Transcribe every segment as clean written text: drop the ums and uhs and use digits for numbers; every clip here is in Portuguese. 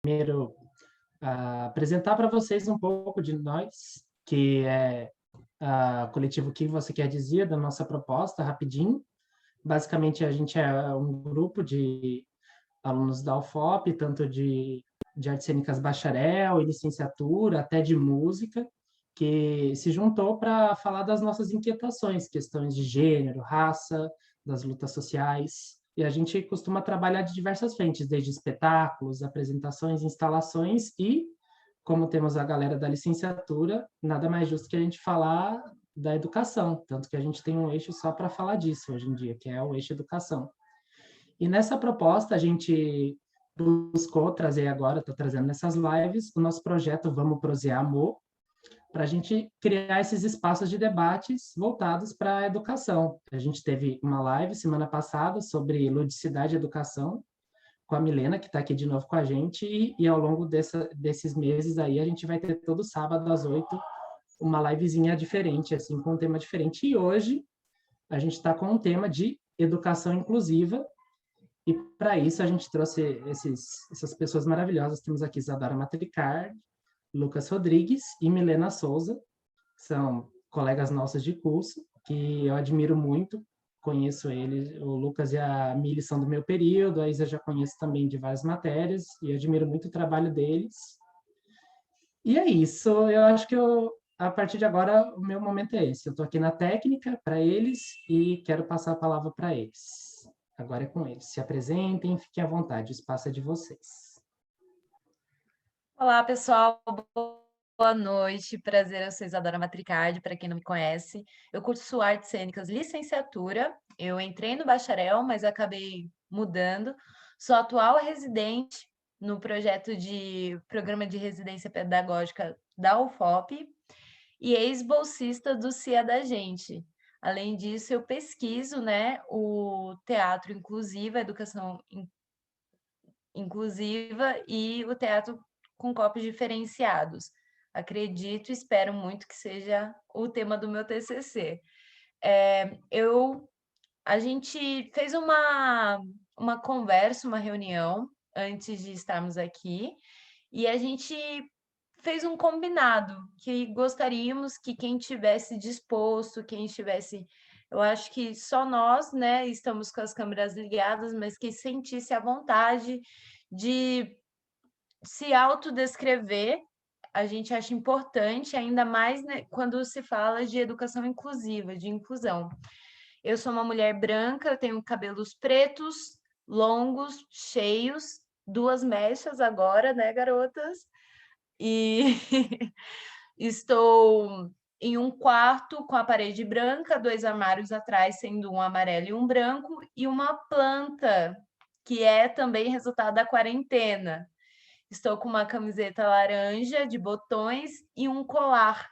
Primeiro, apresentar para vocês um pouco de nós, que é a coletivo Que Você Quer Dizer, da nossa proposta, rapidinho. Basicamente, a gente é um grupo de alunos da UFOP, tanto de artes cênicas bacharel e licenciatura, até de música, que se juntou para falar das nossas inquietações, questões de gênero, raça, das lutas sociais. E a gente costuma trabalhar de diversas frentes, desde espetáculos, apresentações, instalações e, como temos a galera da licenciatura, nada mais justo que a gente falar da educação, tanto que a gente tem um eixo só para falar disso hoje em dia, que é o eixo educação. E nessa proposta, a gente buscou trazer agora, está trazendo nessas lives, o nosso projeto Vamos Prosear Amor, para a gente criar esses espaços de debates voltados para a educação. A gente teve uma live semana passada sobre ludicidade e educação, com a Milena, que está aqui de novo com a gente, e ao longo desses meses aí, a gente vai ter todo sábado às 8 uma livezinha diferente, assim, com um tema diferente. E hoje a gente está com um tema de educação inclusiva, e para isso a gente trouxe essas pessoas maravilhosas. Temos aqui Isadora Matricard, Lucas Rodrigues e Milena Souza, que são colegas nossos de curso, que eu admiro muito. Conheço eles, o Lucas e a Mili são do meu período, a Isa já conheço também de várias matérias, e admiro muito o trabalho deles. E é isso, eu acho que a partir de agora o meu momento é esse. Eu estou aqui na técnica para eles e quero passar a palavra para eles. Agora é com eles. Se apresentem, fiquem à vontade, o espaço é de vocês. Olá, pessoal. Boa noite. Prazer, eu sou Isadora Matricard, para quem não me conhece. Eu curso Artes Cênicas Licenciatura. Eu entrei no bacharel, mas acabei mudando. Sou atual residente no projeto de Programa de Residência Pedagógica da UFOP e ex-bolsista do CIA da Gente. Além disso, eu pesquiso, né, o teatro inclusivo, a educação inclusiva e o teatro com copos diferenciados. Acredito e espero muito que seja o tema do meu TCC. A gente fez uma conversa, uma reunião antes de estarmos aqui, e a gente fez um combinado que gostaríamos que quem tivesse disposto, quem estivesse, eu acho que só nós, né, estamos com as câmeras ligadas, mas que sentisse a vontade de se autodescrever, a gente acha importante, ainda mais, né, quando se fala de educação inclusiva, de inclusão. Eu sou uma mulher branca, eu tenho cabelos pretos, longos, cheios, 2 mechas agora, né, garotas? E estou em um quarto com a parede branca, 2 armários atrás, sendo um amarelo e um branco, e uma planta, que é também resultado da quarentena. Estou com uma camiseta laranja de botões e um colar.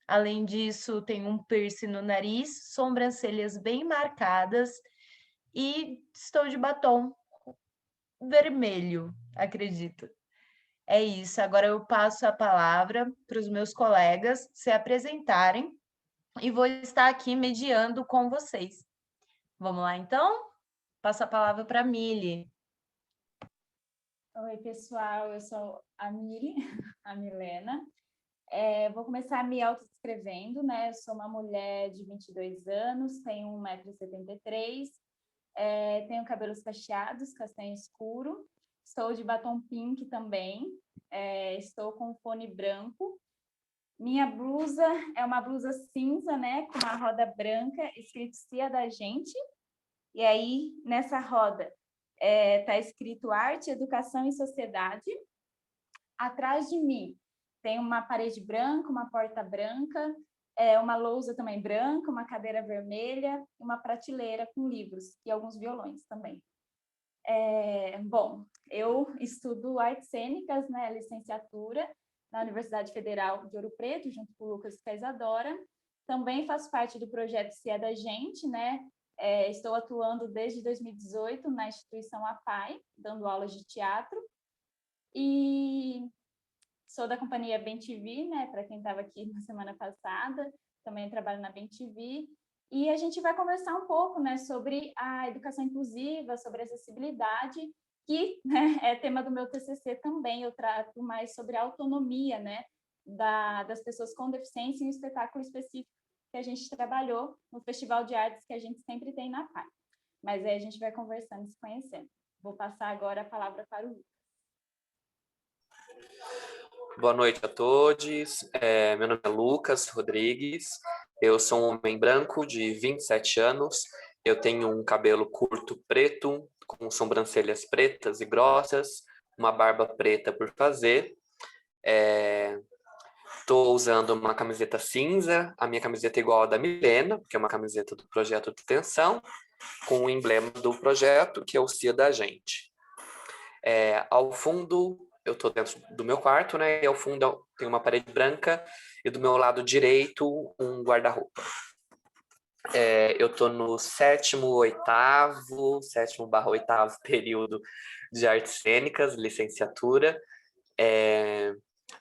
Além disso, tenho um piercing no nariz, sobrancelhas bem marcadas e estou de batom vermelho, acredito. É isso. Agora eu passo a palavra para os meus colegas se apresentarem e vou estar aqui mediando com vocês. Vamos lá, então? Passo a palavra para a Mili. Oi, pessoal, eu sou a Mili, a Milena. Vou começar me autodescrevendo, né? Eu sou uma mulher de 22 anos, tenho 1,73 m, tenho cabelos cacheados, castanho escuro, estou de batom pink também, estou com fone branco. Minha blusa é uma blusa cinza, né? Com uma roda branca, escrito CIA da Gente. E aí, nessa roda, está escrito Arte, Educação e Sociedade. Atrás de mim tem uma parede branca, uma porta branca, uma lousa também branca, uma cadeira vermelha, uma prateleira com livros e alguns violões também. Bom, eu estudo artes cênicas, né, licenciatura, na Universidade Federal de Ouro Preto, junto com o Lucas e a Isadora. Também faço parte do projeto Se é da Gente, né? Estou atuando desde 2018 na instituição APAI, dando aulas de teatro. E sou da companhia Bem TV, né? Para quem estava aqui na semana passada, também trabalho na Bem TV. E a gente vai conversar um pouco, né, sobre a educação inclusiva, sobre acessibilidade que, né, é tema do meu TCC também. Eu trato mais sobre a autonomia, né, das pessoas com deficiência em um espetáculo específico que a gente trabalhou no Festival de Artes que a gente sempre tem na PAI. Mas aí a gente vai conversando e se conhecendo. Vou passar agora a palavra para o Lucas. Boa noite a todos. Meu nome é Lucas Rodrigues. Eu sou um homem branco de 27 anos. Eu tenho um cabelo curto preto, com sobrancelhas pretas e grossas, uma barba preta por fazer. Estou usando uma camiseta cinza. A minha camiseta é igual à da Milena, que é uma camiseta do projeto de extensão, com o emblema do projeto, que é o Cia da Gente. Ao fundo, eu estou dentro do meu quarto, né? E ao fundo tem uma parede branca e do meu lado direito um guarda-roupa. Eu estou no sétimo barra oitavo período de artes cênicas, licenciatura.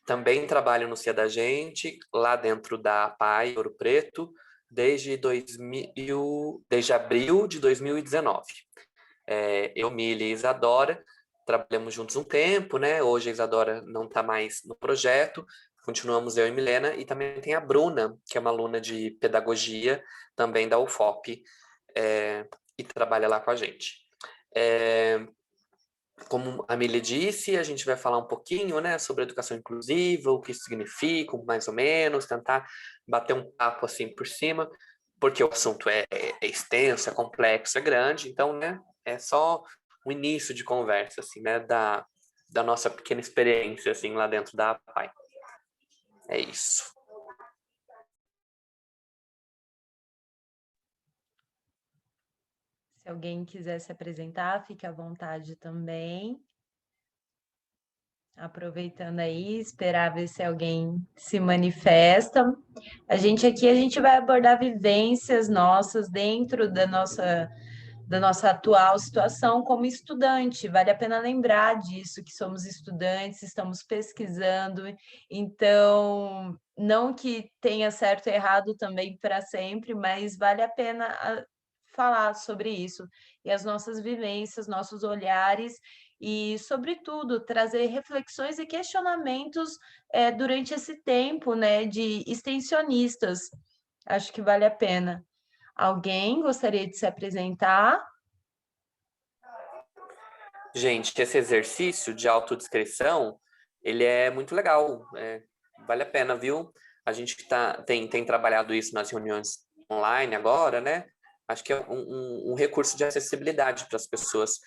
Também trabalho no Cia da Gente, lá dentro da PAI Ouro Preto, desde abril de 2019. Eu, Mili e Isadora trabalhamos juntos um tempo, né? Hoje a Isadora não está mais no projeto, continuamos eu e Milena, e também tem a Bruna, que é uma aluna de pedagogia, também da UFOP, e trabalha lá com a gente. Como a Mili disse, a gente vai falar um pouquinho, né, sobre educação inclusiva, o que isso significa, mais ou menos, tentar bater um papo assim por cima, porque o assunto é extenso, é complexo, é grande, então, né, é só o início de conversa, assim, né, da nossa pequena experiência, assim, lá dentro da APAI. É isso. Se alguém quiser se apresentar, fique à vontade também. Aproveitando aí, esperar ver se alguém se manifesta. A gente vai abordar vivências nossas dentro da nossa atual situação como estudante. Vale a pena lembrar disso, que somos estudantes, estamos pesquisando, então, não que tenha certo e errado também para sempre, mas vale a pena falar sobre isso, e as nossas vivências, nossos olhares, e, sobretudo, trazer reflexões e questionamentos durante esse tempo, né, de extensionistas. Acho que vale a pena. Alguém gostaria de se apresentar? Gente, esse exercício de autodescrição, ele é muito legal, vale a pena, viu? A gente tem trabalhado isso nas reuniões online agora, né? Acho que é um recurso de acessibilidade para as pessoas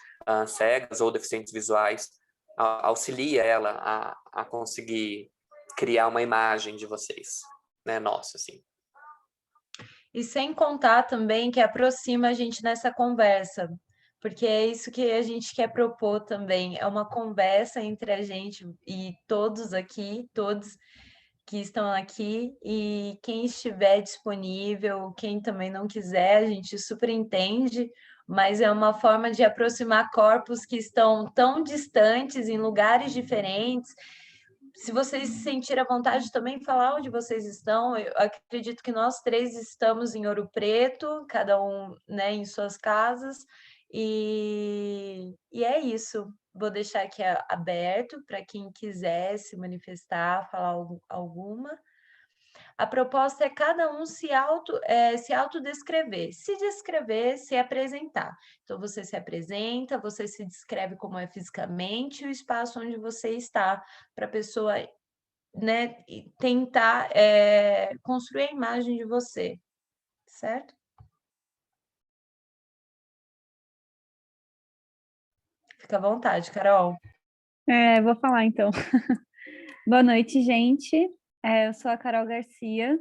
cegas ou deficientes visuais, auxilia ela a conseguir criar uma imagem de vocês, né? Nossa, assim. E sem contar também que aproxima a gente nessa conversa, porque é isso que a gente quer propor também, é uma conversa entre a gente e todos aqui, todos que estão aqui, e quem estiver disponível, quem também não quiser, a gente super entende, mas é uma forma de aproximar corpos que estão tão distantes, em lugares diferentes. Se vocês se sentirem à vontade também falar onde vocês estão, eu acredito que nós três estamos em Ouro Preto, cada um, né, em suas casas, e é isso. Vou deixar aqui aberto para quem quiser se manifestar, falar alguma. A proposta é cada um se autodescrever, se descrever, se apresentar. Então, você se apresenta, você se descreve como é fisicamente, o espaço onde você está, para a pessoa, né, tentar construir a imagem de você, certo? Fica à vontade, Carol. Vou falar então. Boa noite, gente. Eu sou a Carol Garcia,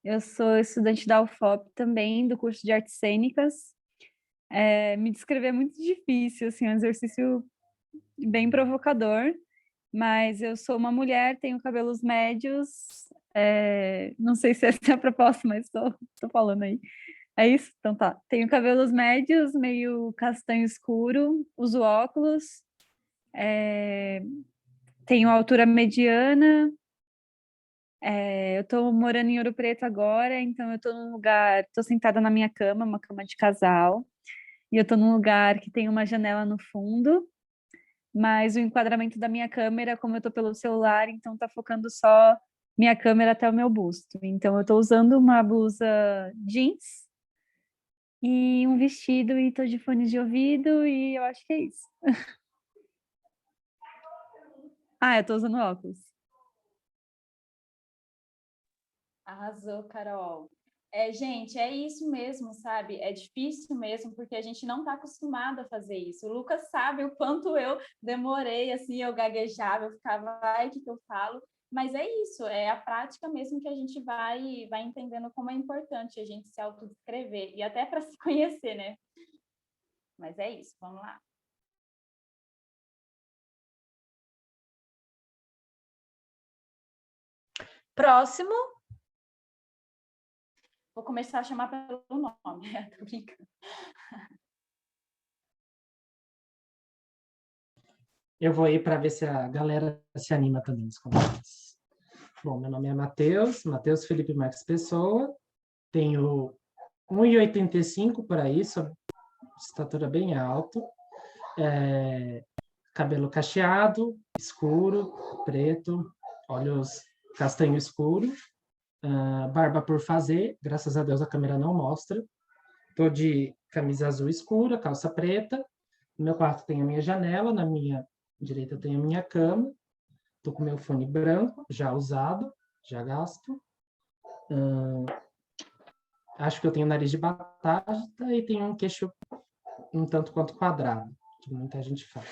eu sou estudante da UFOP também, do curso de Artes Cênicas. Me descrever é muito difícil, assim, é um exercício bem provocador, mas eu sou uma mulher, tenho cabelos médios, não sei se essa é a proposta, mas tô falando aí. É isso? Então tá. Tenho cabelos médios, meio castanho escuro, uso óculos, tenho altura mediana. Eu tô morando em Ouro Preto agora, então eu tô sentada na minha cama, uma cama de casal, e eu tô num lugar que tem uma janela no fundo, mas o enquadramento da minha câmera, como eu tô pelo celular, então tá focando só minha câmera até o meu busto. Então eu tô usando uma blusa jeans e um vestido e tô de fones de ouvido e eu acho que é isso. Ah, eu tô usando óculos. Arrasou, Carol. Gente, é isso mesmo, sabe? É difícil mesmo, porque a gente não está acostumado a fazer isso. O Lucas sabe o quanto eu demorei, assim, eu gaguejava, eu ficava, ai, o que eu falo? Mas é isso, é a prática mesmo que a gente vai entendendo como é importante a gente se autodescrever, e até para se conhecer, né? Mas é isso, vamos lá. Próximo. Vou começar a chamar pelo nome, tô brincando. Eu vou ir para ver se a galera se anima também nos comentários. Bom, meu nome é Matheus Felipe Marques Pessoa, tenho 1,85 por aí, sou estatura bem alta, cabelo cacheado, escuro, preto, olhos castanho escuro, barba por fazer, graças a Deus a câmera não mostra. Estou de camisa azul escura, calça preta. No meu quarto tem a minha janela, na minha direita tem a minha cama. Estou com meu fone branco, já usado, já gasto. Acho que eu tenho nariz de batata e tenho um queixo um tanto quanto quadrado, que muita gente fala.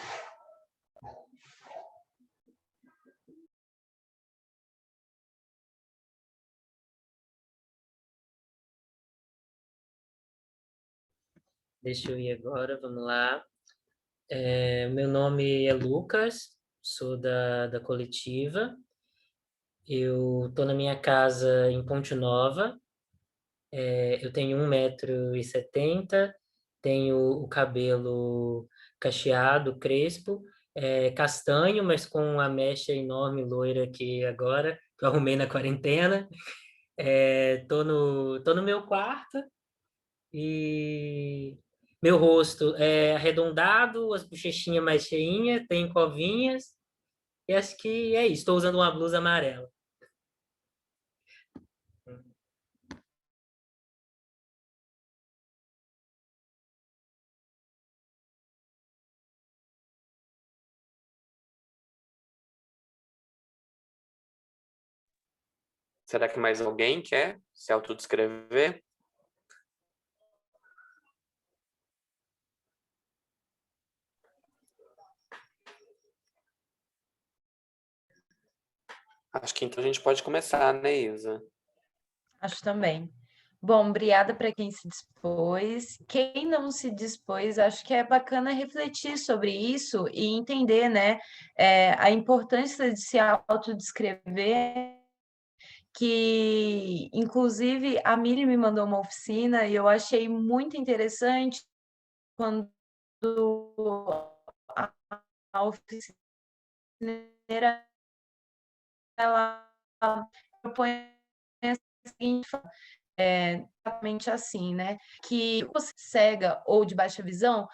Deixa eu ir agora, vamos lá. Meu nome é Lucas, sou da coletiva. Eu estou na minha casa em Ponte Nova. Eu tenho 1,70 m, tenho o cabelo cacheado, crespo, castanho, mas com a mecha enorme loira que agora que eu arrumei na quarentena. Tô no meu quarto e meu rosto é arredondado, as bochechinhas mais cheinhas, tem covinhas, e acho que é isso. Estou usando uma blusa amarela. Será que mais alguém quer se autodescrever? Acho que então a gente pode começar, né, Isa? Acho também. Bom, obrigada para quem se dispôs. Quem não se dispôs, acho que é bacana refletir sobre isso e entender, né, a importância de se autodescrever, que, inclusive, a Mili me mandou uma oficina e eu achei muito interessante quando a oficina ela propõe a seguinte exatamente assim, né? Que você cega ou de baixa visão,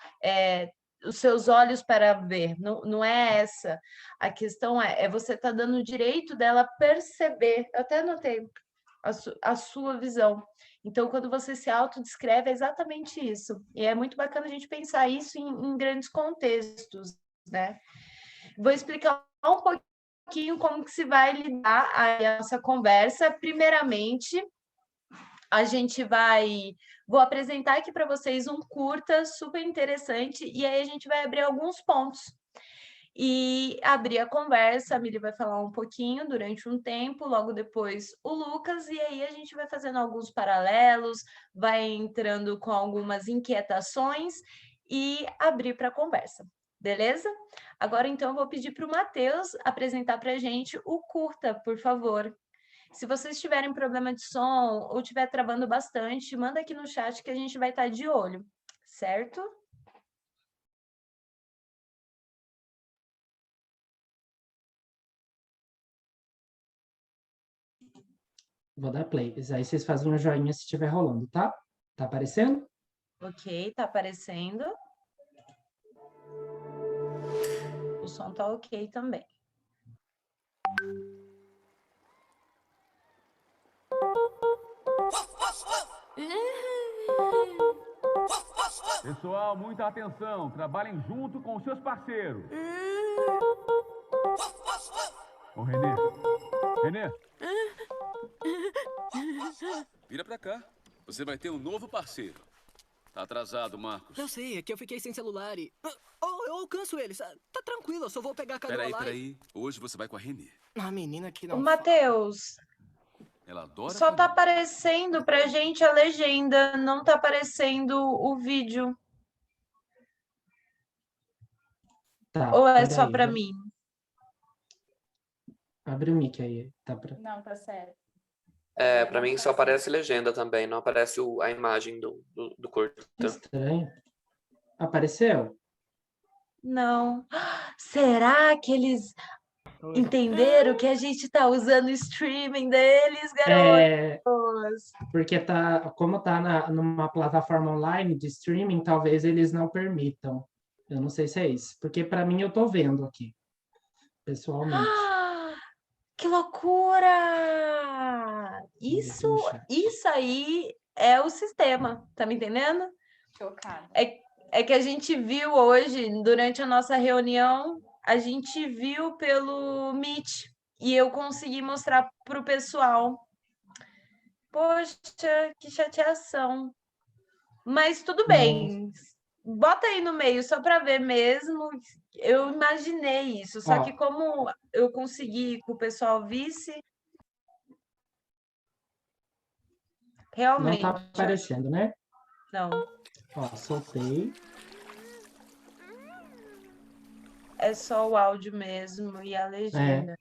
os seus olhos para ver, não é essa. A questão é você tá dando o direito dela perceber. Eu até anotei a sua visão. Então, quando você se autodescreve, é exatamente isso. E é muito bacana a gente pensar isso em grandes contextos, né? Vou explicar um pouquinho como que se vai lidar a nossa conversa. Primeiramente, vou apresentar aqui para vocês um curta super interessante e aí a gente vai abrir alguns pontos e abrir a conversa. A Mili vai falar um pouquinho durante um tempo, logo depois o Lucas, e aí a gente vai fazendo alguns paralelos, vai entrando com algumas inquietações e abrir para a conversa. Beleza? Agora, então, eu vou pedir para o Matheus apresentar para a gente o curta, por favor. Se vocês tiverem problema de som ou estiver travando bastante, manda aqui no chat que a gente vai estar de olho, certo? Vou dar play. Aí vocês fazem um joinha se estiver rolando, tá? Tá aparecendo? Ok, tá aparecendo. O som tá ok também. Pessoal, muita atenção. Trabalhem junto com os seus parceiros. Ô, Renê. Renê. Vira pra cá. Você vai ter um novo parceiro. Tá atrasado, Marcos. Eu sei, é que eu fiquei sem celular e... Oh, eu alcanço eles. Tá tranquilo, eu só vou pegar a canoa lá. Peraí. Hoje você vai com a Renê. A menina que não... Ô, Matheus, Ela adora... só tá aparecendo pra gente a legenda, não tá aparecendo o vídeo. Tá, Ou é só peraí, pra vou- mim? Abre o mic aí. Tá pra... Não, tá certo. Pra mim só aparece legenda também, não aparece a imagem do curta. Estranho. Apareceu? Não. Será que eles entenderam que a gente tá usando o streaming deles, garotos? Porque como tá numa plataforma online de streaming, talvez eles não permitam. Eu não sei se é isso. Porque para mim eu tô vendo aqui, pessoalmente. Que loucura! Deixa eu achar. Isso aí é o sistema, tá me entendendo? Chocada. É que a gente viu hoje, durante a nossa reunião, a gente viu pelo Meet e eu consegui mostrar para o pessoal. Poxa, que chateação. Mas tudo bem. Bota aí no meio, só para ver mesmo. Eu imaginei isso, só que como eu consegui que o pessoal visse, realmente... Não tá aparecendo, né? Não. Ó, soltei. É só o áudio mesmo e a legenda.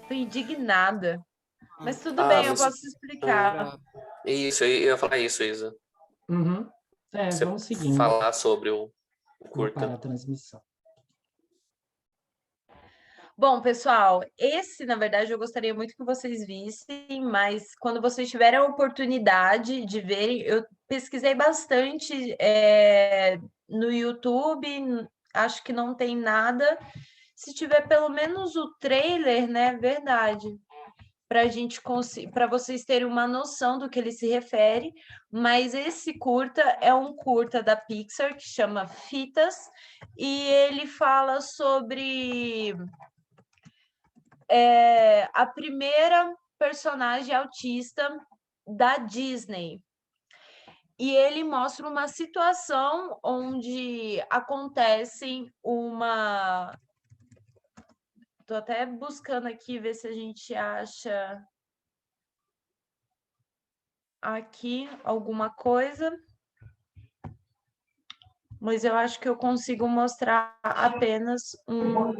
Tô indignada. Mas tudo bem, eu posso explicar. Isso, eu ia falar isso, Isa. Uhum. Você Vamos seguindo. falar sobre o Vou curta. parar a transmissão. Bom, pessoal, esse, na verdade, eu gostaria muito que vocês vissem, mas quando vocês tiverem a oportunidade de verem, eu pesquisei bastante no YouTube, acho que não tem nada. Se tiver pelo menos o trailer, né, verdade, para vocês terem uma noção do que ele se refere, mas esse curta é um curta da Pixar que chama Fitas, e ele fala sobre a primeira personagem autista da Disney. E ele mostra uma situação onde acontece uma... Estou até buscando aqui, ver se a gente acha aqui alguma coisa. Mas eu acho que eu consigo mostrar apenas um...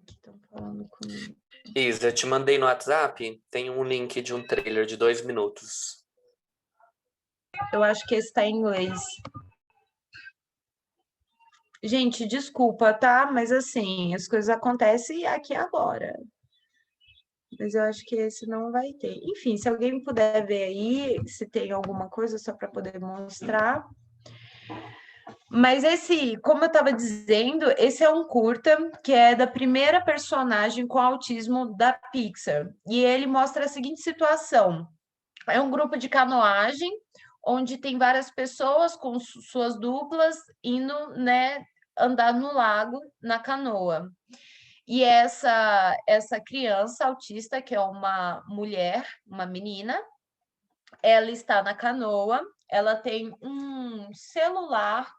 Estão falando comigo. Isa, eu te mandei no WhatsApp, tem um link de um trailer de 2 minutos. Eu acho que esse está em inglês. Gente, desculpa, tá? Mas assim, as coisas acontecem aqui agora. Mas eu acho que esse não vai ter. Enfim, se alguém puder ver aí, se tem alguma coisa só para poder mostrar. Mas esse, como eu estava dizendo, esse é um curta que é da primeira personagem com autismo da Pixar. E ele mostra a seguinte situação. É um grupo de canoagem, onde tem várias pessoas com suas duplas indo, né, andar no lago, na canoa. E essa criança autista, que é uma mulher, uma menina, ela está na canoa, ela tem um celular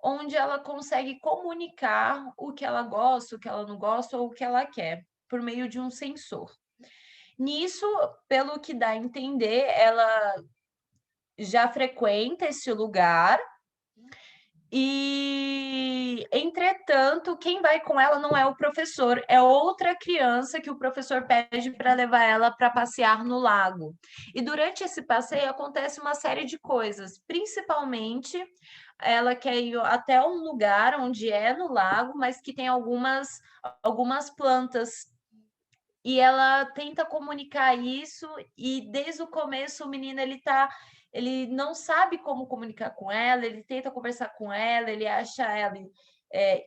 onde ela consegue comunicar o que ela gosta, o que ela não gosta ou o que ela quer, por meio de um sensor. Nisso, pelo que dá a entender, ela já frequenta esse lugar e, entretanto, quem vai com ela não é o professor, é outra criança que o professor pede para levar ela para passear no lago. E durante esse passeio acontece uma série de coisas, principalmente ela quer ir até um lugar onde é no lago, mas que tem algumas plantas e ela tenta comunicar isso, e desde o começo o menino ele não sabe como comunicar com ela, ele tenta conversar com ela, ele acha ela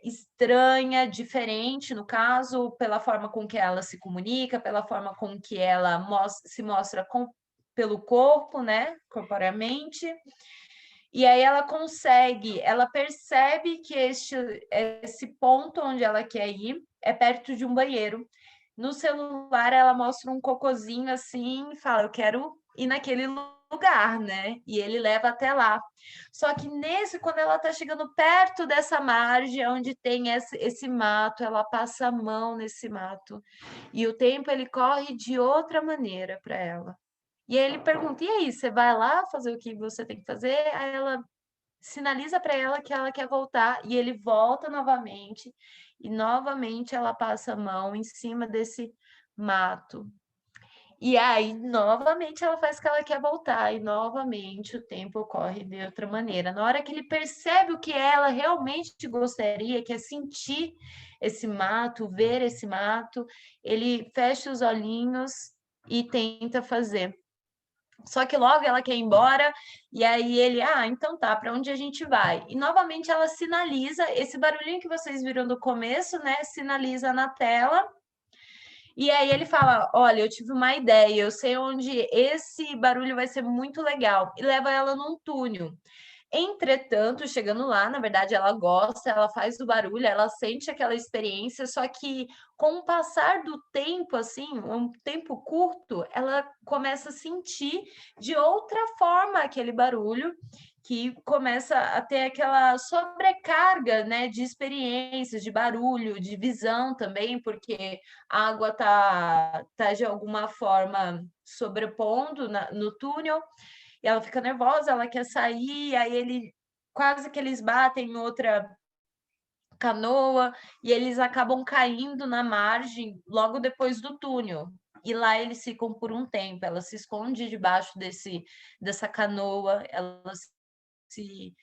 estranha, diferente, no caso, pela forma com que ela se comunica, pela forma com que ela se mostra pelo corpo, né, corporeamente. E aí ela percebe que esse ponto onde ela quer ir é perto de um banheiro. No celular, ela mostra um cocôzinho assim e fala: eu quero ir naquele lugar, né? E ele leva até lá. Só que quando ela tá chegando perto dessa margem onde tem esse mato, ela passa a mão nesse mato. E o tempo ele corre de outra maneira para ela. E aí ele pergunta: e aí, você vai lá fazer o que você tem que fazer? Aí ela sinaliza para ela que ela quer voltar, e ele volta novamente, e novamente ela passa a mão em cima desse mato. E aí, novamente, ela faz que ela quer voltar, e novamente o tempo ocorre de outra maneira. Na hora que ele percebe o que ela realmente gostaria, que é sentir esse mato, ver esse mato, ele fecha os olhinhos e tenta fazer. Só que logo ela quer ir embora, e aí ele, então tá, para onde a gente vai? E novamente ela sinaliza, esse barulhinho que vocês viram do começo, né? Sinaliza na tela. E aí ele fala: olha, eu tive uma ideia, eu sei onde esse barulho vai ser muito legal. E leva ela num túnel. Entretanto, chegando lá, na verdade, ela gosta, ela faz o barulho, ela sente aquela experiência, só que com o passar do tempo, assim, um tempo curto, ela começa a sentir de outra forma aquele barulho, que começa a ter aquela sobrecarga, né, de experiências, de barulho, de visão também, porque a água tá de alguma forma sobrepondo no túnel. E ela fica nervosa, ela quer sair, aí quase que eles batem em outra canoa e eles acabam caindo na margem logo depois do túnel. E lá eles ficam por um tempo. Ela se esconde debaixo dessa canoa, ela se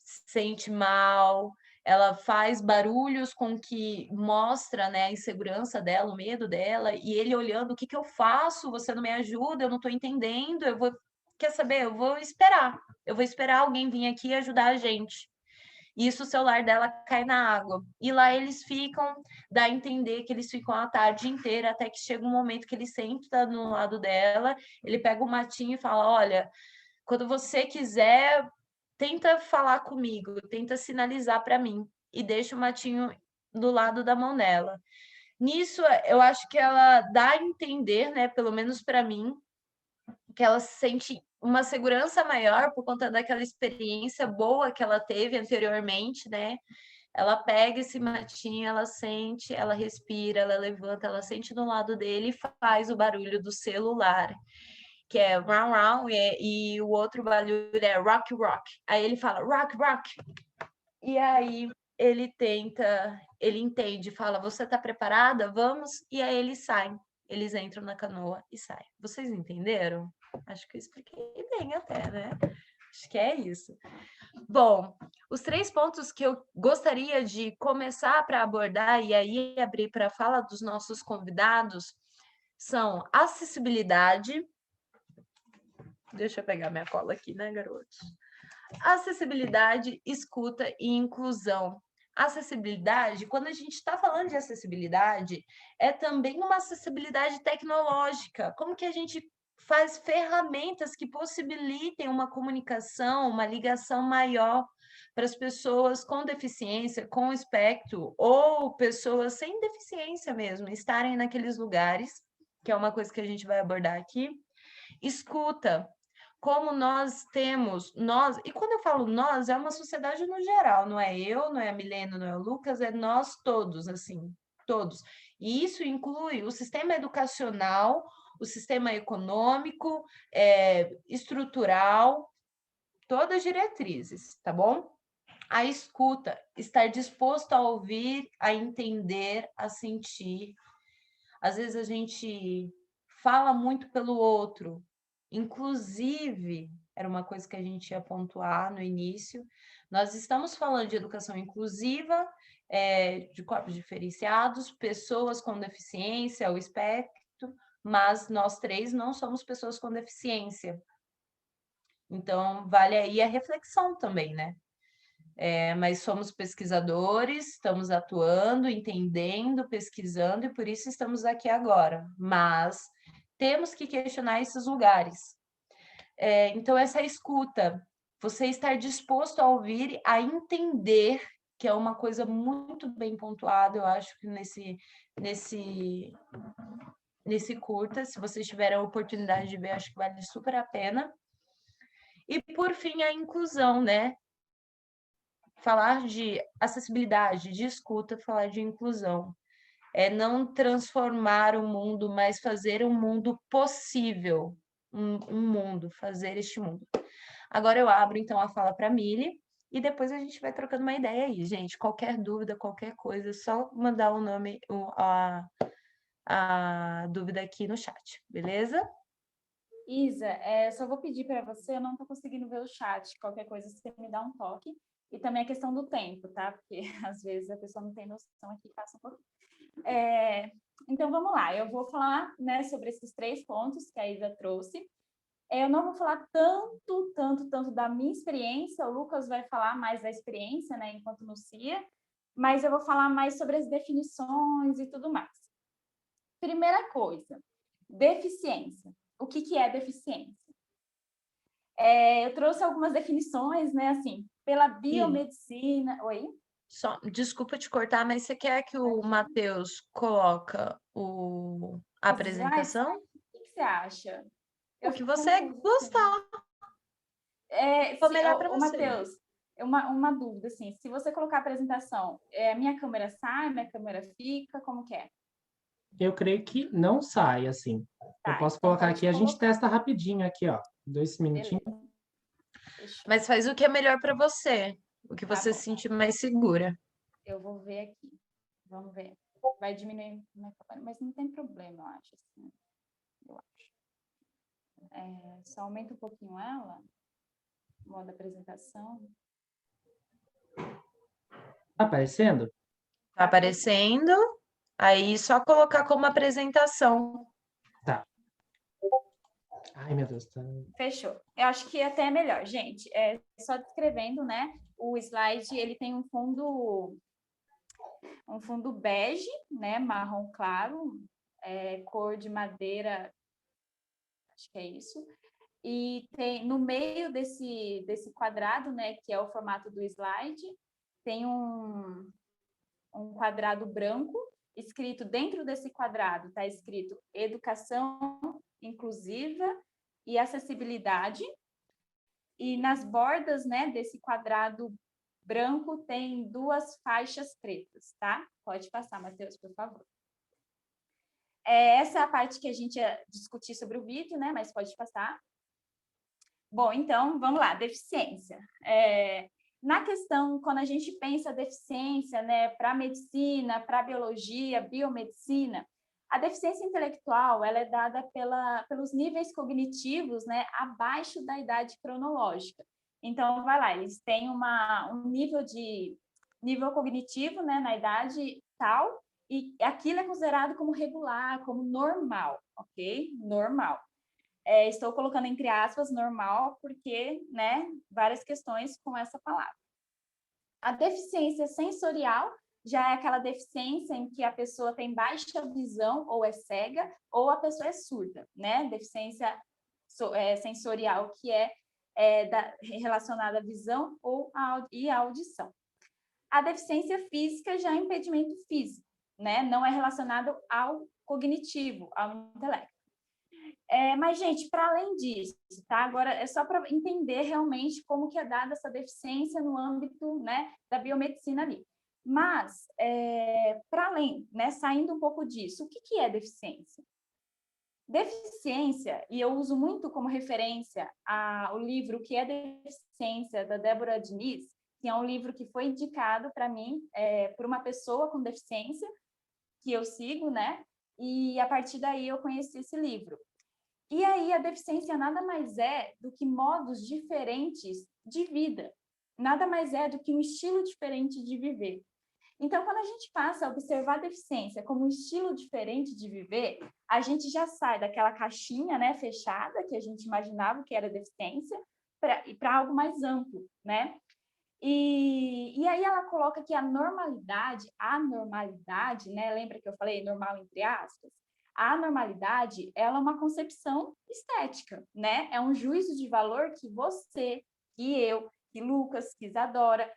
sente mal, ela faz barulhos com que mostra, né, a insegurança dela, o medo dela, e ele olhando: o que eu faço? Você não me ajuda, eu não estou entendendo, quer saber? Eu vou esperar alguém vir aqui e ajudar a gente. Isso, o celular dela cai na água. E lá eles ficam, dá a entender que eles ficam a tarde inteira, até que chega um momento que ele senta no lado dela, ele pega o matinho e fala: olha, quando você quiser, tenta falar comigo, tenta sinalizar para mim. E deixa o matinho do lado da mão dela. Nisso, eu acho que ela dá a entender, né, pelo menos para mim, que ela sente uma segurança maior por conta daquela experiência boa que ela teve anteriormente, né? Ela pega esse matinho, ela sente, ela respira, ela levanta, ela sente do lado dele e faz o barulho do celular, que é round round, e o outro barulho é rock rock. Aí ele fala rock rock. E aí ele entende, fala: você tá preparada? Vamos? E aí eles saem. Eles entram na canoa e saem. Vocês entenderam? Acho que eu expliquei bem até, né? Acho que é isso. Bom, os 3 pontos que eu gostaria de começar para abordar e aí abrir para a fala dos nossos convidados são acessibilidade. Deixa eu pegar minha cola aqui, né, garotos? Acessibilidade, escuta e inclusão. Acessibilidade, quando a gente está falando de acessibilidade, é também uma acessibilidade tecnológica. Como que a gente faz ferramentas que possibilitem uma comunicação, uma ligação maior para as pessoas com deficiência, com espectro, ou pessoas sem deficiência mesmo, estarem naqueles lugares, que é uma coisa que a gente vai abordar aqui. Escuta, como nós temos, e quando eu falo nós, é uma sociedade no geral, não é eu, não é a Milena, não é o Lucas, é nós todos, assim, todos. E isso inclui o sistema educacional, o sistema econômico, estrutural, todas as diretrizes, tá bom? A escuta, estar disposto a ouvir, a entender, a sentir. Às vezes a gente fala muito pelo outro, inclusive, era uma coisa que a gente ia pontuar no início. Nós estamos falando de educação inclusiva, de corpos diferenciados, pessoas com deficiência, o espectro, mas nós três não somos pessoas com deficiência. Então, vale aí a reflexão também, né? Mas somos pesquisadores, estamos atuando, entendendo, pesquisando, e por isso estamos aqui agora. Mas temos que questionar esses lugares. Então, essa escuta, você estar disposto a ouvir, a entender, que é uma coisa muito bem pontuada, eu acho que nesse curta, se vocês tiverem a oportunidade de ver, acho que vale super a pena. E, por fim, a inclusão, né? Falar de acessibilidade, de escuta, falar de inclusão. Não transformar o mundo, mas fazer um mundo possível. Um mundo, fazer este mundo. Agora eu abro, então, a fala para a Mili, e depois a gente vai trocando uma ideia aí, gente. Qualquer dúvida, qualquer coisa, é só mandar o nome, a dúvida aqui no chat, beleza? Isa, só vou pedir para você, eu não estou conseguindo ver o chat, qualquer coisa você me dá um toque. E também a questão do tempo, tá? Porque às vezes a pessoa não tem noção aqui, passa um pouquinho. Então, vamos lá, eu vou falar, né, sobre esses 3 pontos que a Isa trouxe. Eu não vou falar tanto da minha experiência, o Lucas vai falar mais da experiência, né, enquanto no CIA, mas eu vou falar mais sobre as definições e tudo mais. Primeira coisa, deficiência. O que é deficiência? Eu trouxe algumas definições, né, assim, pela biomedicina... Oi? Desculpa te cortar, mas você quer que o Matheus coloca a apresentação? O que você acha? O que você gostar. Ficou melhor para você. Matheus, uma dúvida, assim, se você colocar a apresentação, a minha câmera sai, minha câmera fica, como que é? Eu creio que não sai, assim. Tá, eu posso então colocar aqui, a gente colocar. testa rapidinho aqui, ó. 2 minutinhos. Mas faz o que é melhor para você, o que Tá você bom. se sentir mais segura. Eu vou ver aqui. Vamos ver. Vai diminuir, mas não tem problema, eu acho. Assim. Eu acho. Só aumenta um pouquinho ela. Modo apresentação. Tá aparecendo? Tá aparecendo. Aí, só colocar como apresentação. Tá. Ai, meu Deus. Tá... Fechou. Eu acho que até é melhor. Gente, só descrevendo, né? O slide, ele tem um fundo bege, né? Marrom claro, cor de madeira, acho que é isso. E tem no meio desse quadrado, né? Que é o formato do slide, tem um quadrado branco, escrito dentro desse quadrado, está escrito educação inclusiva e acessibilidade. E nas bordas, né, desse quadrado branco tem 2 faixas pretas, tá? Pode passar, Matheus, por favor. Essa é a parte que a gente ia discutir sobre o vídeo, né? Mas pode passar. Bom, então, vamos lá, deficiência. Na questão, quando a gente pensa deficiência, né, para medicina, para biologia, biomedicina, a deficiência intelectual ela é dada pelos níveis cognitivos, né, abaixo da idade cronológica. Então, vai lá, eles têm um nível cognitivo, né, na idade tal, e aquilo é considerado como regular, como normal, ok? Normal. Estou colocando entre aspas normal, porque, né, várias questões com essa palavra. A deficiência sensorial já é aquela deficiência em que a pessoa tem baixa visão ou é cega, ou a pessoa é surda, né? Deficiência sensorial, que relacionada à visão e à audição. A deficiência física já é impedimento físico, né? Não é relacionado ao cognitivo, ao intelecto. Mas, gente, para além disso, tá? Agora é só para entender realmente como que é dada essa deficiência no âmbito, né, da biomedicina ali. Mas, para além, né, saindo um pouco disso, o que é deficiência? Deficiência, e eu uso muito como referência o livro O que é Deficiência, da Débora Diniz, que é um livro que foi indicado para mim por uma pessoa com deficiência, que eu sigo, né? E a partir daí eu conheci esse livro. E aí a deficiência nada mais é do que modos diferentes de vida, nada mais é do que um estilo diferente de viver. Então, quando a gente passa a observar a deficiência como um estilo diferente de viver, a gente já sai daquela caixinha, né, fechada, que a gente imaginava que era deficiência, para algo mais amplo, né? E aí ela coloca que a normalidade, né? Lembra que eu falei normal entre aspas? A normalidade, ela é uma concepção estética, né? É um juízo de valor que você, que eu, que Lucas, que Isadora,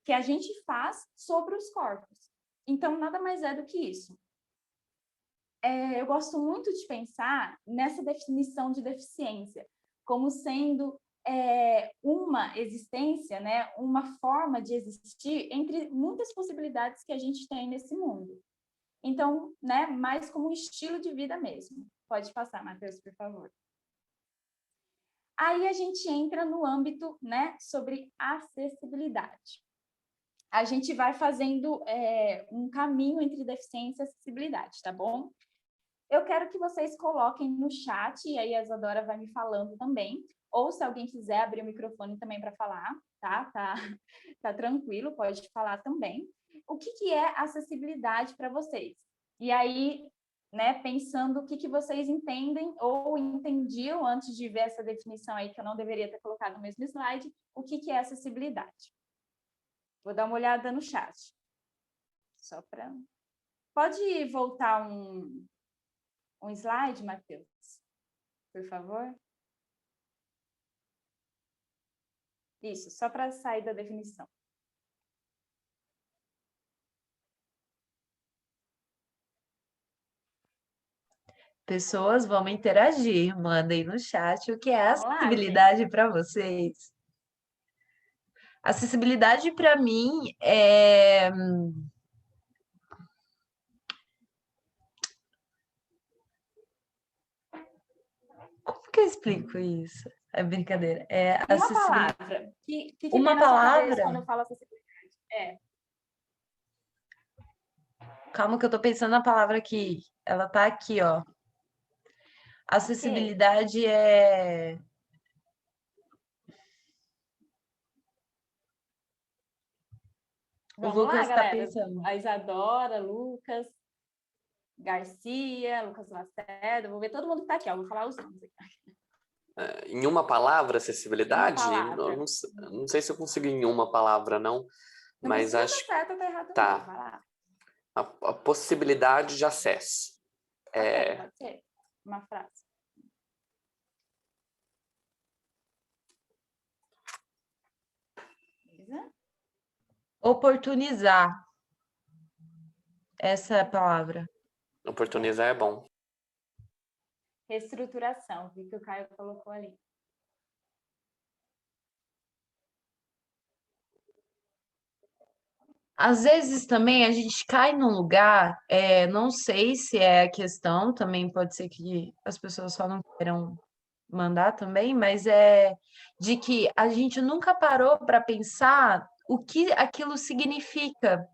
que a gente faz sobre os corpos. Então, nada mais é do que isso. Eu gosto muito de pensar nessa definição de deficiência como sendo uma existência, né, uma forma de existir entre muitas possibilidades que a gente tem nesse mundo. Então, né, mais como um estilo de vida mesmo. Pode passar, Matheus, por favor. Aí a gente entra no âmbito, né, sobre acessibilidade. A gente vai fazendo um caminho entre deficiência e acessibilidade, tá bom? Eu quero que vocês coloquem no chat, e aí a Isadora vai me falando também, ou se alguém quiser abrir o microfone também para falar, tá tranquilo, pode falar também. O que é acessibilidade para vocês? E aí, né, pensando o que vocês entendem ou entendiam antes de ver essa definição aí, que eu não deveria ter colocado no mesmo slide, o que é acessibilidade? Vou dar uma olhada no chat. Só para... Pode voltar um slide, Matheus? Por favor. Isso, só para sair da definição. Pessoas, vamos interagir. Mandem no chat o que é Vamos lá, acessibilidade para vocês. Acessibilidade, para mim, é... Como que eu explico isso? É brincadeira. É uma palavra. Que uma vem na sua palavra? cabeça quando eu falo acessibilidade? Calma que eu tô pensando na palavra aqui. Ela tá aqui, ó. Acessibilidade é... Vamos o Lucas lá, tá galera. pensando. A Isadora, Lucas, Garcia, Lucas Lacerda. Vou ver todo mundo que tá aqui, ó. Vou falar os nomes aqui. Em uma palavra, acessibilidade? Uma palavra. Não sei se eu consigo em uma palavra, não. Mas acho... Tá certo ou tá errado. Tá. Vai lá. A possibilidade de acesso. Pode ser. Uma frase. Beleza? Oportunizar. Essa é a palavra. Oportunizar é bom. Reestruturação, vi que o Caio colocou ali. Às vezes também a gente cai num lugar, não sei se é a questão, também pode ser que as pessoas só não queiram mandar também, mas é de que a gente nunca parou para pensar o que aquilo significa.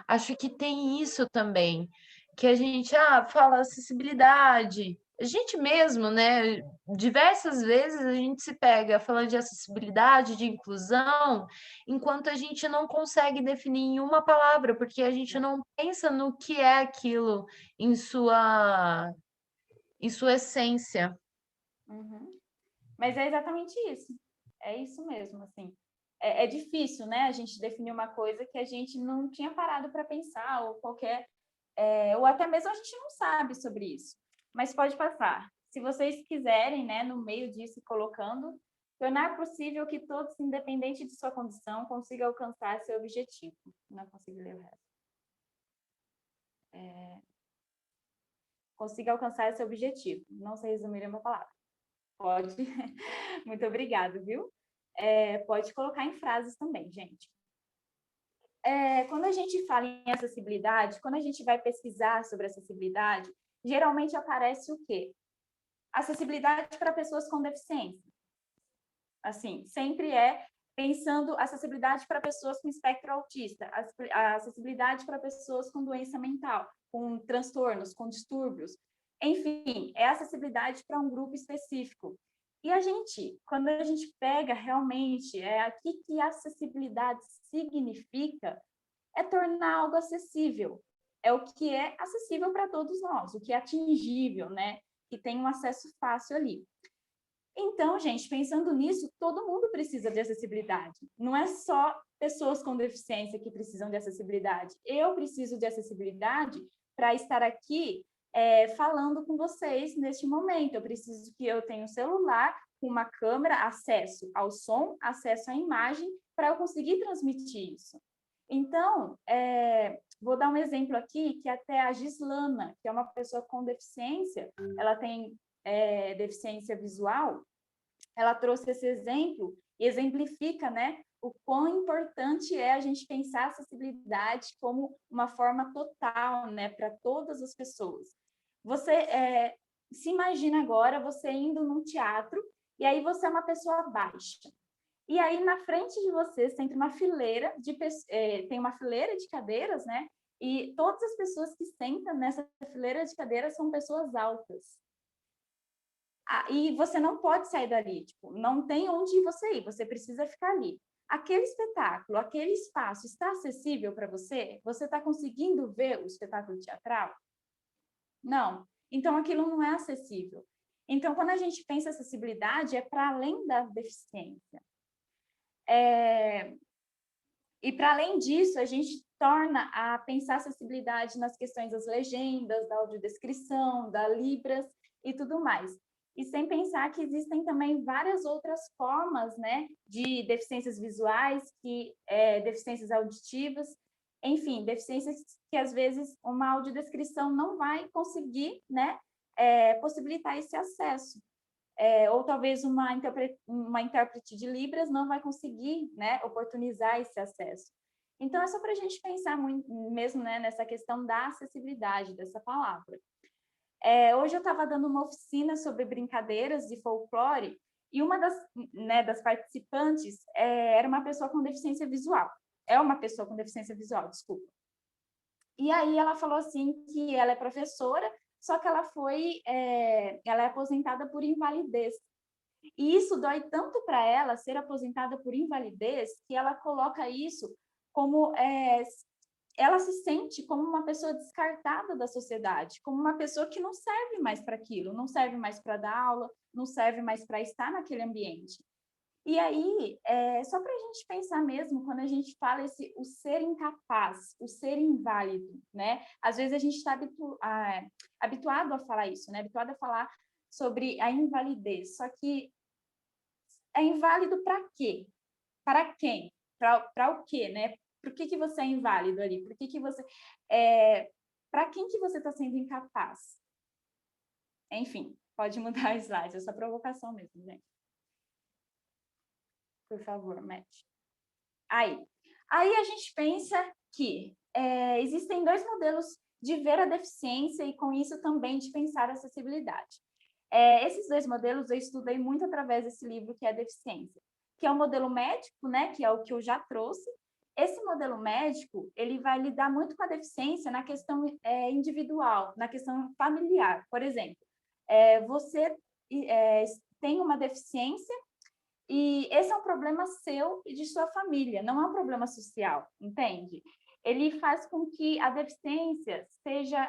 Acho que tem isso também, que a gente fala acessibilidade. A gente mesmo, né? Diversas vezes a gente se pega falando de acessibilidade, de inclusão, enquanto a gente não consegue definir em uma palavra, porque a gente não pensa no que é aquilo em sua essência. Uhum. Mas é exatamente isso. É isso mesmo, assim. É difícil, né? A gente definir uma coisa que a gente não tinha parado para pensar, ou qualquer... ou até mesmo a gente não sabe sobre isso. Mas pode passar. Se vocês quiserem, né, no meio disso, colocando, tornar possível que todos, independente de sua condição, consigam alcançar seu objetivo. Não consigo ler o resto. Consiga alcançar esse objetivo. Não sei resumir em uma palavra. Pode. Muito obrigada, viu? Pode colocar em frases também, gente. Quando a gente fala em acessibilidade, quando a gente vai pesquisar sobre acessibilidade, geralmente aparece o quê? Acessibilidade para pessoas com deficiência. Assim, sempre pensando acessibilidade para pessoas com espectro autista, a acessibilidade para pessoas com doença mental, com transtornos, com distúrbios, Enfim, é acessibilidade para um grupo específico. E quando a gente pega realmente aqui que acessibilidade significa, é tornar algo acessível. É o que é acessível para todos nós, o que é atingível, né? Que tem um acesso fácil ali. Então, gente, pensando nisso, todo mundo precisa de acessibilidade. Não é só pessoas com deficiência que precisam de acessibilidade. Eu preciso de acessibilidade para estar aqui falando com vocês neste momento. Eu preciso que eu tenha um celular com uma câmera, acesso ao som, acesso à imagem, para eu conseguir transmitir isso. Então, vou dar um exemplo aqui, que até a Gislana, que é uma pessoa com deficiência, ela tem deficiência visual, ela trouxe esse exemplo e exemplifica, né, o quão importante é a gente pensar a acessibilidade como uma forma total, né, para todas as pessoas. Você se imagina agora você indo num teatro e aí você é uma pessoa baixa. E aí na frente de você tem uma fileira de cadeiras, né? E todas as pessoas que sentam nessa fileira de cadeiras são pessoas altas. E você não pode sair dali, tipo, não tem onde você ir, você precisa ficar ali. Aquele espetáculo, aquele espaço está acessível para você? Você está conseguindo ver o espetáculo teatral? Não. Então, aquilo não é acessível. Então, quando a gente pensa acessibilidade, é para além da deficiência. E, para além disso, a gente torna a pensar acessibilidade nas questões das legendas, da audiodescrição, da Libras e tudo mais. E sem pensar que existem também várias outras formas, né, de deficiências visuais, deficiências auditivas, enfim, deficiências que, às vezes, uma audiodescrição não vai conseguir, né, possibilitar esse acesso. Ou talvez uma intérprete de Libras não vai conseguir, né, oportunizar esse acesso. Então, é só para a gente pensar mesmo, né, nessa questão da acessibilidade dessa palavra. Hoje eu estava dando uma oficina sobre brincadeiras de folclore e uma das participantes era uma pessoa com deficiência visual. É uma pessoa com deficiência visual, desculpa. E aí ela falou assim que ela é professora, só que ela é aposentada por invalidez. E isso dói tanto para ela, ser aposentada por invalidez, que ela coloca isso como... ela se sente como uma pessoa descartada da sociedade, como uma pessoa que não serve mais para aquilo, não serve mais para dar aula, não serve mais para estar naquele ambiente. E aí, só para a gente pensar mesmo, quando a gente fala o ser incapaz, o ser inválido, né? Às vezes a gente está habituado a falar isso, né? Habituado a falar sobre a invalidez, só que é inválido para quê? Para quem? Para o quê, né? Por que você é inválido ali? Por que você... para quem que você está sendo incapaz? Enfim, pode mudar o slide, é só provocação mesmo, gente. Por favor, Matt. Aí a gente pensa que existem dois modelos de ver a deficiência e, com isso, também de pensar a acessibilidade. Esses dois modelos eu estudei muito através desse livro, que é a Deficiência, que é o modelo médico, né, que é o que eu já trouxe. Esse modelo médico, ele vai lidar muito com a deficiência na questão individual, na questão familiar. Por exemplo, você tem uma deficiência e esse é um problema seu e de sua família, não é um problema social, entende? Ele faz com que a deficiência seja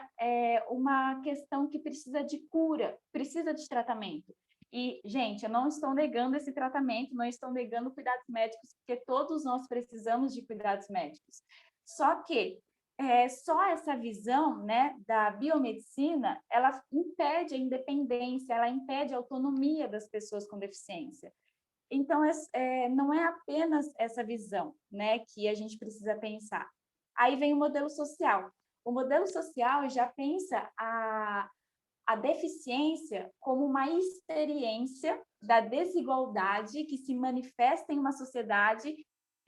uma questão que precisa de cura, precisa de tratamento. E, gente, eu não estou negando esse tratamento, não estou negando cuidados médicos, porque todos nós precisamos de cuidados médicos. Só que só essa visão, né, da biomedicina, ela impede a independência, ela impede a autonomia das pessoas com deficiência. Então, não é apenas essa visão, né, que a gente precisa pensar. Aí vem o modelo social. O modelo social já pensa a deficiência como uma experiência da desigualdade que se manifesta em uma sociedade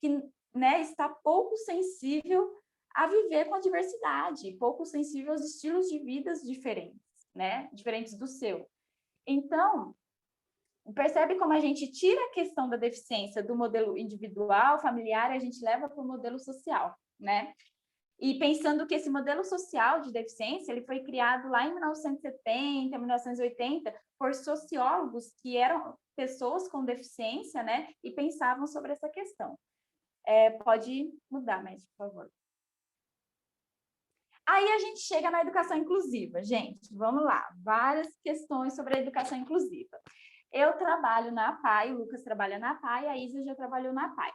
que, né, está pouco sensível a viver com a diversidade, pouco sensível aos estilos de vidas diferentes, né, diferentes do seu. Então, percebe como a gente tira a questão da deficiência do modelo individual, familiar, e a gente leva para o modelo social, né? E pensando que esse modelo social de deficiência ele foi criado lá em 1970, 1980, por sociólogos que eram pessoas com deficiência, né? E pensavam sobre essa questão. Pode mudar, mestre, por favor. Aí a gente chega na educação inclusiva. Gente, vamos lá. Várias questões sobre a educação inclusiva. Eu trabalho na APAE, o Lucas trabalha na APAE, a Isa já trabalhou na APAE.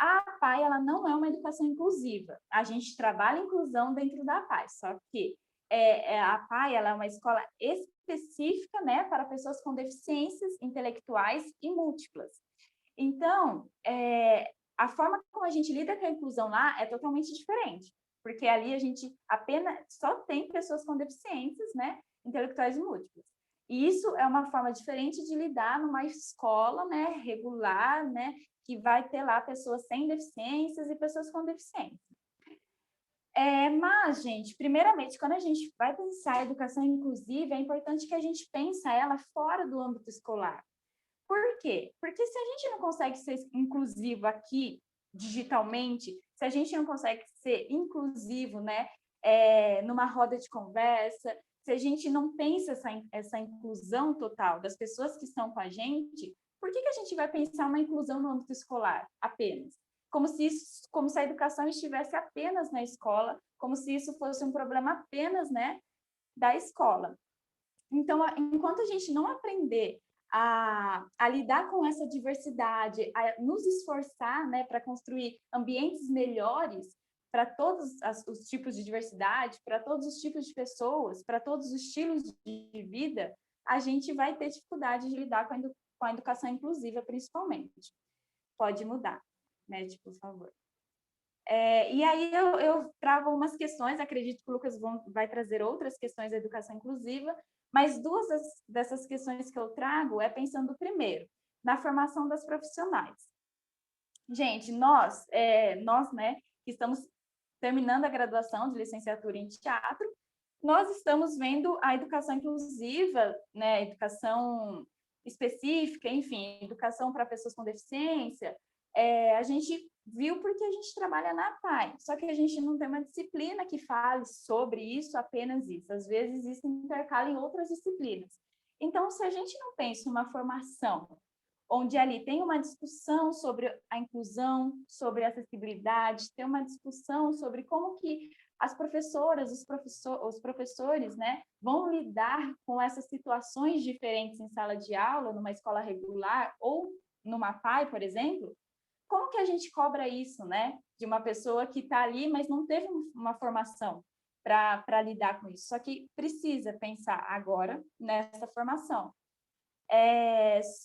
A APAE, ela não é uma educação inclusiva. A gente trabalha inclusão dentro da APAE, só que a APAE, ela é uma escola específica, né, para pessoas com deficiências intelectuais e múltiplas. Então, a forma como a gente lida com a inclusão lá é totalmente diferente, porque ali a gente apenas só tem pessoas com deficiências, né, intelectuais e múltiplas. E isso é uma forma diferente de lidar numa escola, né, regular, né, que vai ter lá pessoas sem deficiências e pessoas com deficiência. Mas, gente, primeiramente, quando a gente vai pensar a educação inclusiva, é importante que a gente pense ela fora do âmbito escolar. Por quê? Porque se a gente não consegue ser inclusivo aqui, digitalmente, se a gente não consegue ser inclusivo, né, numa roda de conversa, se a gente não pensa essa inclusão total das pessoas que estão com a gente, por que a gente vai pensar uma inclusão no âmbito escolar apenas? Como se a educação estivesse apenas na escola, como se isso fosse um problema apenas, né, da escola. Então, enquanto a gente não aprender a lidar com essa diversidade, a nos esforçar, né, para construir ambientes melhores para todos os tipos de diversidade, para todos os tipos de pessoas, para todos os estilos de vida, a gente vai ter dificuldade de lidar com a educação inclusiva, principalmente. Pode mudar, né, por favor. E aí eu trago umas questões, acredito que o Lucas vai trazer outras questões da educação inclusiva, mas duas dessas questões que eu trago é pensando primeiro na formação das profissionais. Gente, nós, né, que estamos terminando a graduação de licenciatura em teatro, nós estamos vendo a educação inclusiva, né, educação específica, enfim, educação para pessoas com deficiência, a gente viu porque a gente trabalha na APAE, só que a gente não tem uma disciplina que fale sobre isso, apenas isso. Às vezes isso intercala em outras disciplinas. Então, se a gente não pensa em uma formação onde ali tem uma discussão sobre a inclusão, sobre a acessibilidade, tem uma discussão sobre como que as professoras, os professores, né, vão lidar com essas situações diferentes em sala de aula, numa escola regular ou numa APAE, por exemplo, como que a gente cobra isso, né, de uma pessoa que está ali, mas não teve uma formação para lidar com isso? Só que precisa pensar agora nessa formação.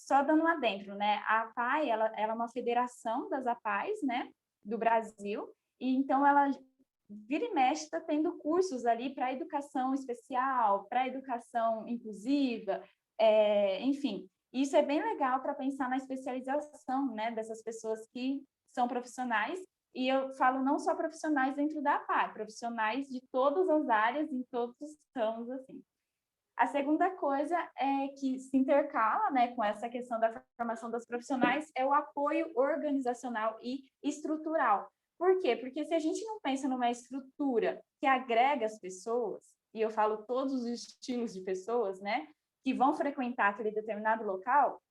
Só dando lá dentro, né, a APAE, ela é uma federação das APAEs, né, do Brasil, e então ela vira e mexe está tendo cursos ali para educação especial, para educação inclusiva, enfim, isso é bem legal para pensar na especialização, né, dessas pessoas que são profissionais, e eu falo não só profissionais dentro da APAE, profissionais de todas as áreas, em todos os ramos, assim. A segunda coisa é que se intercala, né, com essa questão da formação dos profissionais é o apoio organizacional e estrutural. Por quê? Porque se a gente não pensa numa estrutura que agrega as pessoas, e eu falo todos os estilos de pessoas, né, que vão frequentar aquele determinado local,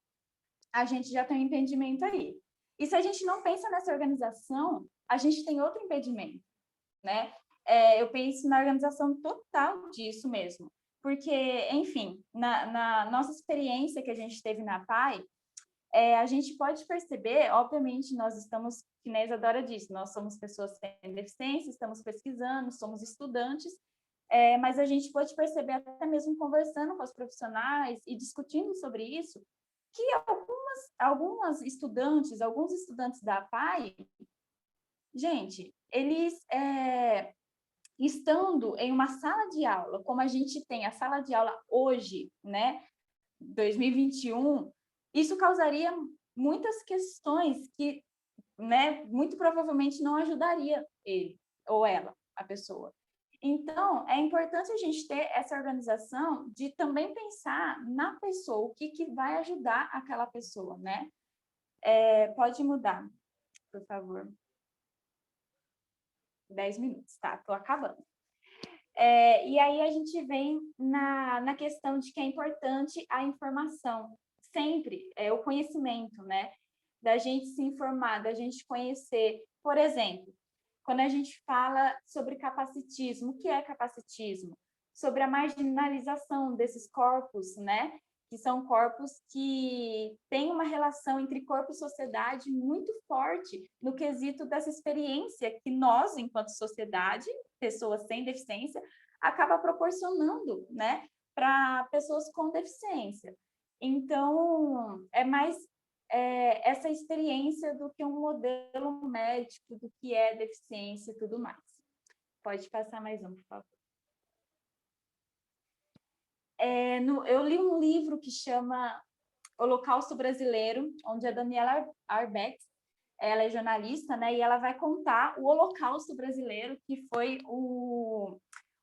a gente já tem um impedimento aí. E se a gente não pensa nessa organização, a gente tem outro impedimento, né? Eu penso na organização total disso mesmo. Porque, enfim, na nossa experiência que a gente teve na APAE, a gente pode perceber, obviamente, nós estamos, que a Isadora disse, nós somos pessoas sem deficiência, estamos pesquisando, somos estudantes, mas a gente pode perceber, até mesmo conversando com os profissionais e discutindo sobre isso, que alguns estudantes da APAE, gente, eles, estando em uma sala de aula, como a gente tem a sala de aula hoje, né, 2021, isso causaria muitas questões que, né, muito provavelmente não ajudaria ele ou ela, a pessoa. Então, é importante a gente ter essa organização de também pensar na pessoa, o que vai ajudar aquela pessoa, né? Pode mudar, por favor. 10 minutos, tá? Tô acabando. E aí a gente vem na questão de que é importante a informação, sempre, o conhecimento, né? Da gente se informar, da gente conhecer. Por exemplo, quando a gente fala sobre capacitismo, o que é capacitismo? Sobre a marginalização desses corpos, né? Que são corpos que têm uma relação entre corpo e sociedade muito forte no quesito dessa experiência que nós, enquanto sociedade, pessoas sem deficiência, acaba proporcionando, né, para pessoas com deficiência. Então, é mais essa experiência do que um modelo médico do que é deficiência e tudo mais. Pode passar mais um, por favor. Eu li um livro que chama Holocausto Brasileiro, onde a Daniela Arbex, ela é jornalista, né, e ela vai contar o Holocausto Brasileiro, que foi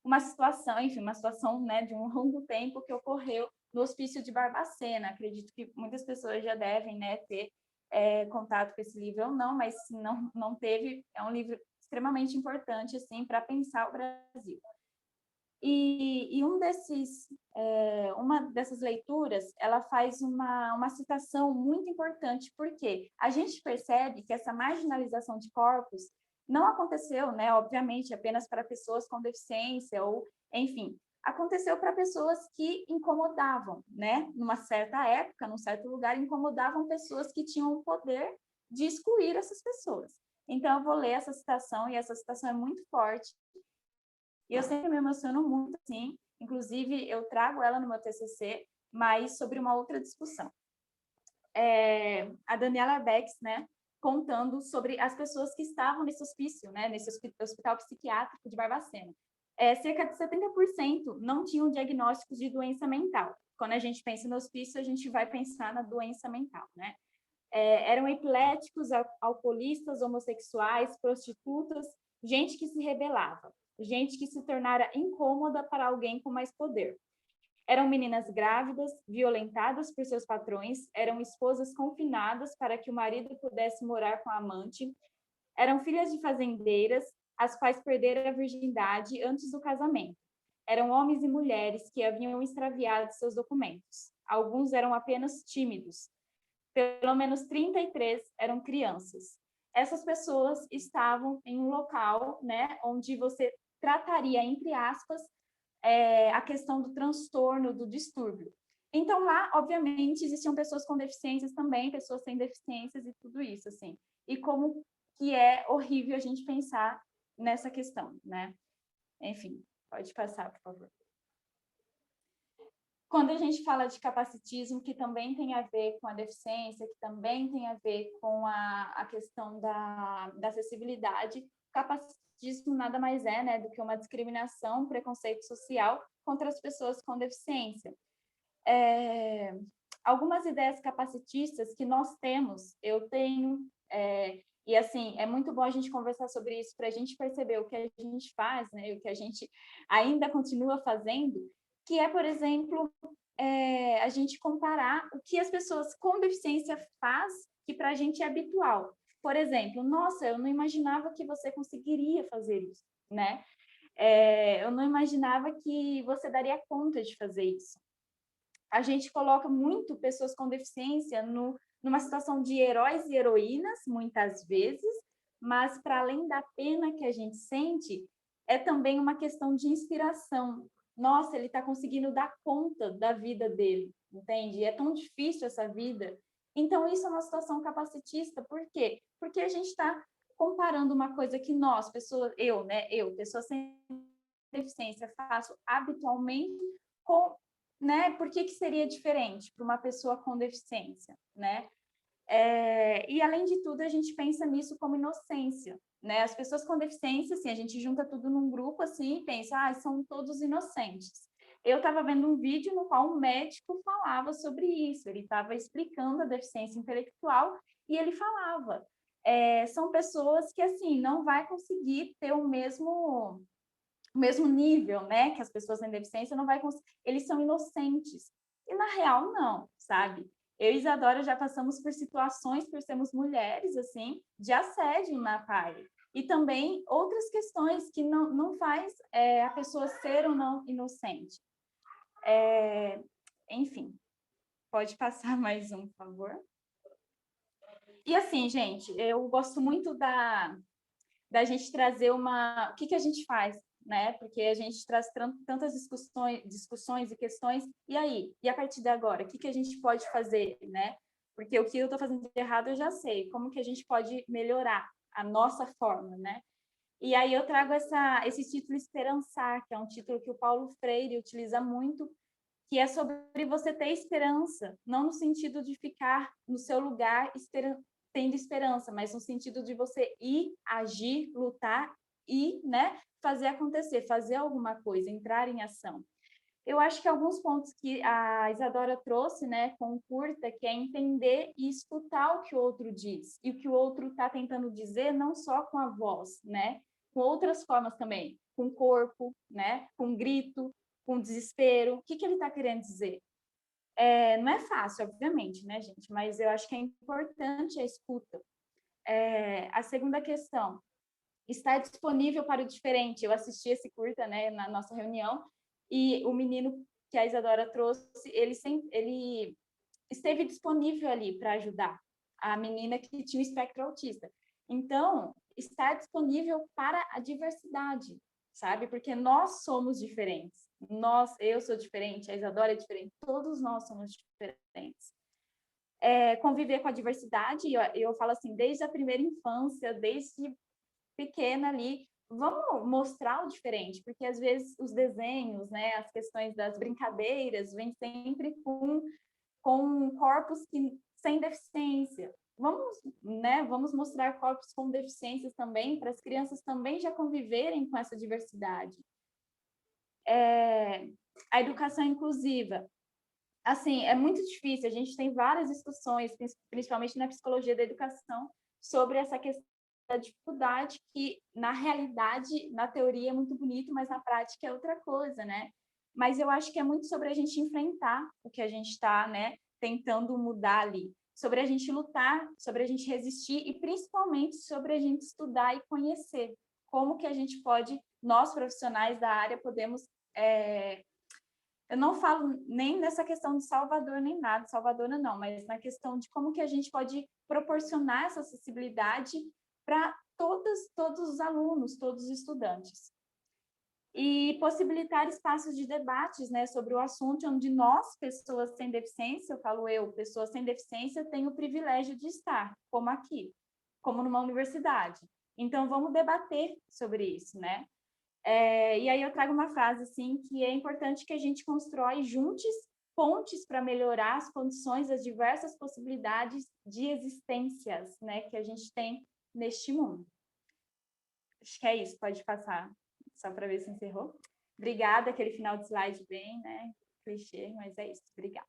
uma situação, né, de um longo tempo que ocorreu no Hospício de Barbacena. Acredito que muitas pessoas já devem, né, ter contato com esse livro ou não, mas se não teve, é um livro extremamente importante assim, para pensar o Brasil. E uma dessas leituras, ela faz uma citação muito importante, porque a gente percebe que essa marginalização de corpos não aconteceu, né, obviamente, apenas para pessoas com deficiência, ou, enfim, aconteceu para pessoas que incomodavam, né, numa certa época, num certo lugar, incomodavam pessoas que tinham o poder de excluir essas pessoas. Então, eu vou ler essa citação, e essa citação é muito forte, e eu sempre me emociono muito, assim, inclusive eu trago ela no meu TCC, mas sobre uma outra discussão. A Daniela Bex, né, contando sobre as pessoas que estavam nesse hospício, né, nesse hospital psiquiátrico de Barbacena. Cerca de 70% não tinham diagnósticos de doença mental. Quando a gente pensa no hospício, a gente vai pensar na doença mental, né? Eram epiléticos, alcoolistas, homossexuais, prostitutas, gente que se rebelava, gente que se tornara incômoda para alguém com mais poder. Eram meninas grávidas, violentadas por seus patrões, eram esposas confinadas para que o marido pudesse morar com a amante, eram filhas de fazendeiras, as quais perderam a virgindade antes do casamento. Eram homens e mulheres que haviam extraviado seus documentos. Alguns eram apenas tímidos. Pelo menos 33 eram crianças. Essas pessoas estavam em um local, né, onde você trataria, entre aspas, a questão do transtorno, do distúrbio. Então, lá, obviamente, existiam pessoas com deficiências também, pessoas sem deficiências e tudo isso, assim. E como que é horrível a gente pensar nessa questão, né? Enfim, pode passar, por favor. Quando a gente fala de capacitismo, que também tem a ver com a deficiência, que também tem a ver com a questão da acessibilidade, capacitismo nada mais é, né, do que uma discriminação, preconceito social contra as pessoas com deficiência. Algumas ideias capacitistas que nós temos, eu tenho, e assim, é muito bom a gente conversar sobre isso para a gente perceber o que a gente faz, né, o que a gente ainda continua fazendo, que é, por exemplo, a gente comparar o que as pessoas com deficiência faz, que para a gente é habitual. Por exemplo, nossa, eu não imaginava que você conseguiria fazer isso, né? Eu não imaginava que você daria conta de fazer isso. A gente coloca muito pessoas com deficiência numa situação de heróis e heroínas, muitas vezes, mas para além da pena que a gente sente, é também uma questão de inspiração. Nossa, ele está conseguindo dar conta da vida dele, entende? É tão difícil essa vida. Então, isso é uma situação capacitista. Por quê? Porque a gente está comparando uma coisa que nós, pessoas, pessoa sem deficiência, faço habitualmente com, né? Por que seria diferente para uma pessoa com deficiência, né? E, além de tudo, a gente pensa nisso como inocência, né? As pessoas com deficiência, assim, a gente junta tudo num grupo, assim, e pensa, são todos inocentes. Eu estava vendo um vídeo no qual um médico falava sobre isso, ele estava explicando a deficiência intelectual, e ele falava, são pessoas que, assim, não vai conseguir ter o mesmo nível, né, que as pessoas sem deficiência não vai conseguir, eles são inocentes. E, na real, não, sabe? Eu e Isadora já passamos por situações, por sermos mulheres, assim, de assédio na PAI. e também outras questões que não faz a pessoa ser ou não inocente. Enfim, pode passar mais um, por favor. E assim, gente, eu gosto muito da gente trazer o que a gente faz, né? Porque a gente traz tantas discussões e questões, e aí? E a partir de agora, o que a gente pode fazer, né? Porque o que eu estou fazendo de errado eu já sei, como que a gente pode melhorar a nossa forma, né? E aí eu trago esse título Esperançar, que é um título que o Paulo Freire utiliza muito, que é sobre você ter esperança, não no sentido de ficar no seu lugar tendo esperança, mas no sentido de você ir, agir, lutar e, né, fazer acontecer, fazer alguma coisa, entrar em ação. Eu acho que alguns pontos que a Isadora trouxe, né, com o curta, que é entender e escutar o que o outro diz, e o que o outro está tentando dizer, não só com a voz, né, com outras formas também, com o corpo, né, com grito, com desespero. O que ele está querendo dizer? Não é fácil, obviamente, né, gente? Mas eu acho que é importante a escuta. A segunda questão, estar disponível para o diferente. Eu assisti esse curta, né, na nossa reunião, e o menino que a Isadora trouxe, ele esteve disponível ali para ajudar a menina que tinha o espectro autista. Então, estar disponível para a diversidade, sabe? Porque nós somos diferentes. Eu sou diferente, a Isadora é diferente, todos nós somos diferentes. Conviver com a diversidade, eu falo assim, desde a primeira infância, desde pequena ali, vamos mostrar o diferente, porque às vezes os desenhos, né, as questões das brincadeiras, vêm sempre com corpos sem deficiência. Vamos mostrar corpos com deficiências também, para as crianças também já conviverem com essa diversidade. A educação inclusiva. Assim, é muito difícil, a gente tem várias discussões, principalmente na psicologia da educação, sobre essa questão da dificuldade que, na realidade, na teoria é muito bonito, mas na prática é outra coisa, né? Mas eu acho que é muito sobre a gente enfrentar o que a gente está, né, tentando mudar ali, sobre a gente lutar, sobre a gente resistir e, principalmente, sobre a gente estudar e conhecer como que a gente pode, nós profissionais da área, podemos... eu não falo nem nessa questão de Salvador, nem nada, Salvadora não, mas na questão de como que a gente pode proporcionar essa acessibilidade para todos os alunos, todos os estudantes. E possibilitar espaços de debates, né, sobre o assunto, onde nós, pessoas sem deficiência, eu falo pessoas sem deficiência, tem o privilégio de estar, como aqui, como numa universidade. Então, vamos debater sobre isso, né? E aí eu trago uma frase, assim, que é importante que a gente constrói juntos pontes para melhorar as condições das diversas possibilidades de existências, né, que a gente tem neste mundo. Acho que é isso, pode passar, só para ver se encerrou. Obrigada, aquele final de slide bem, né, clichê, mas é isso, obrigada.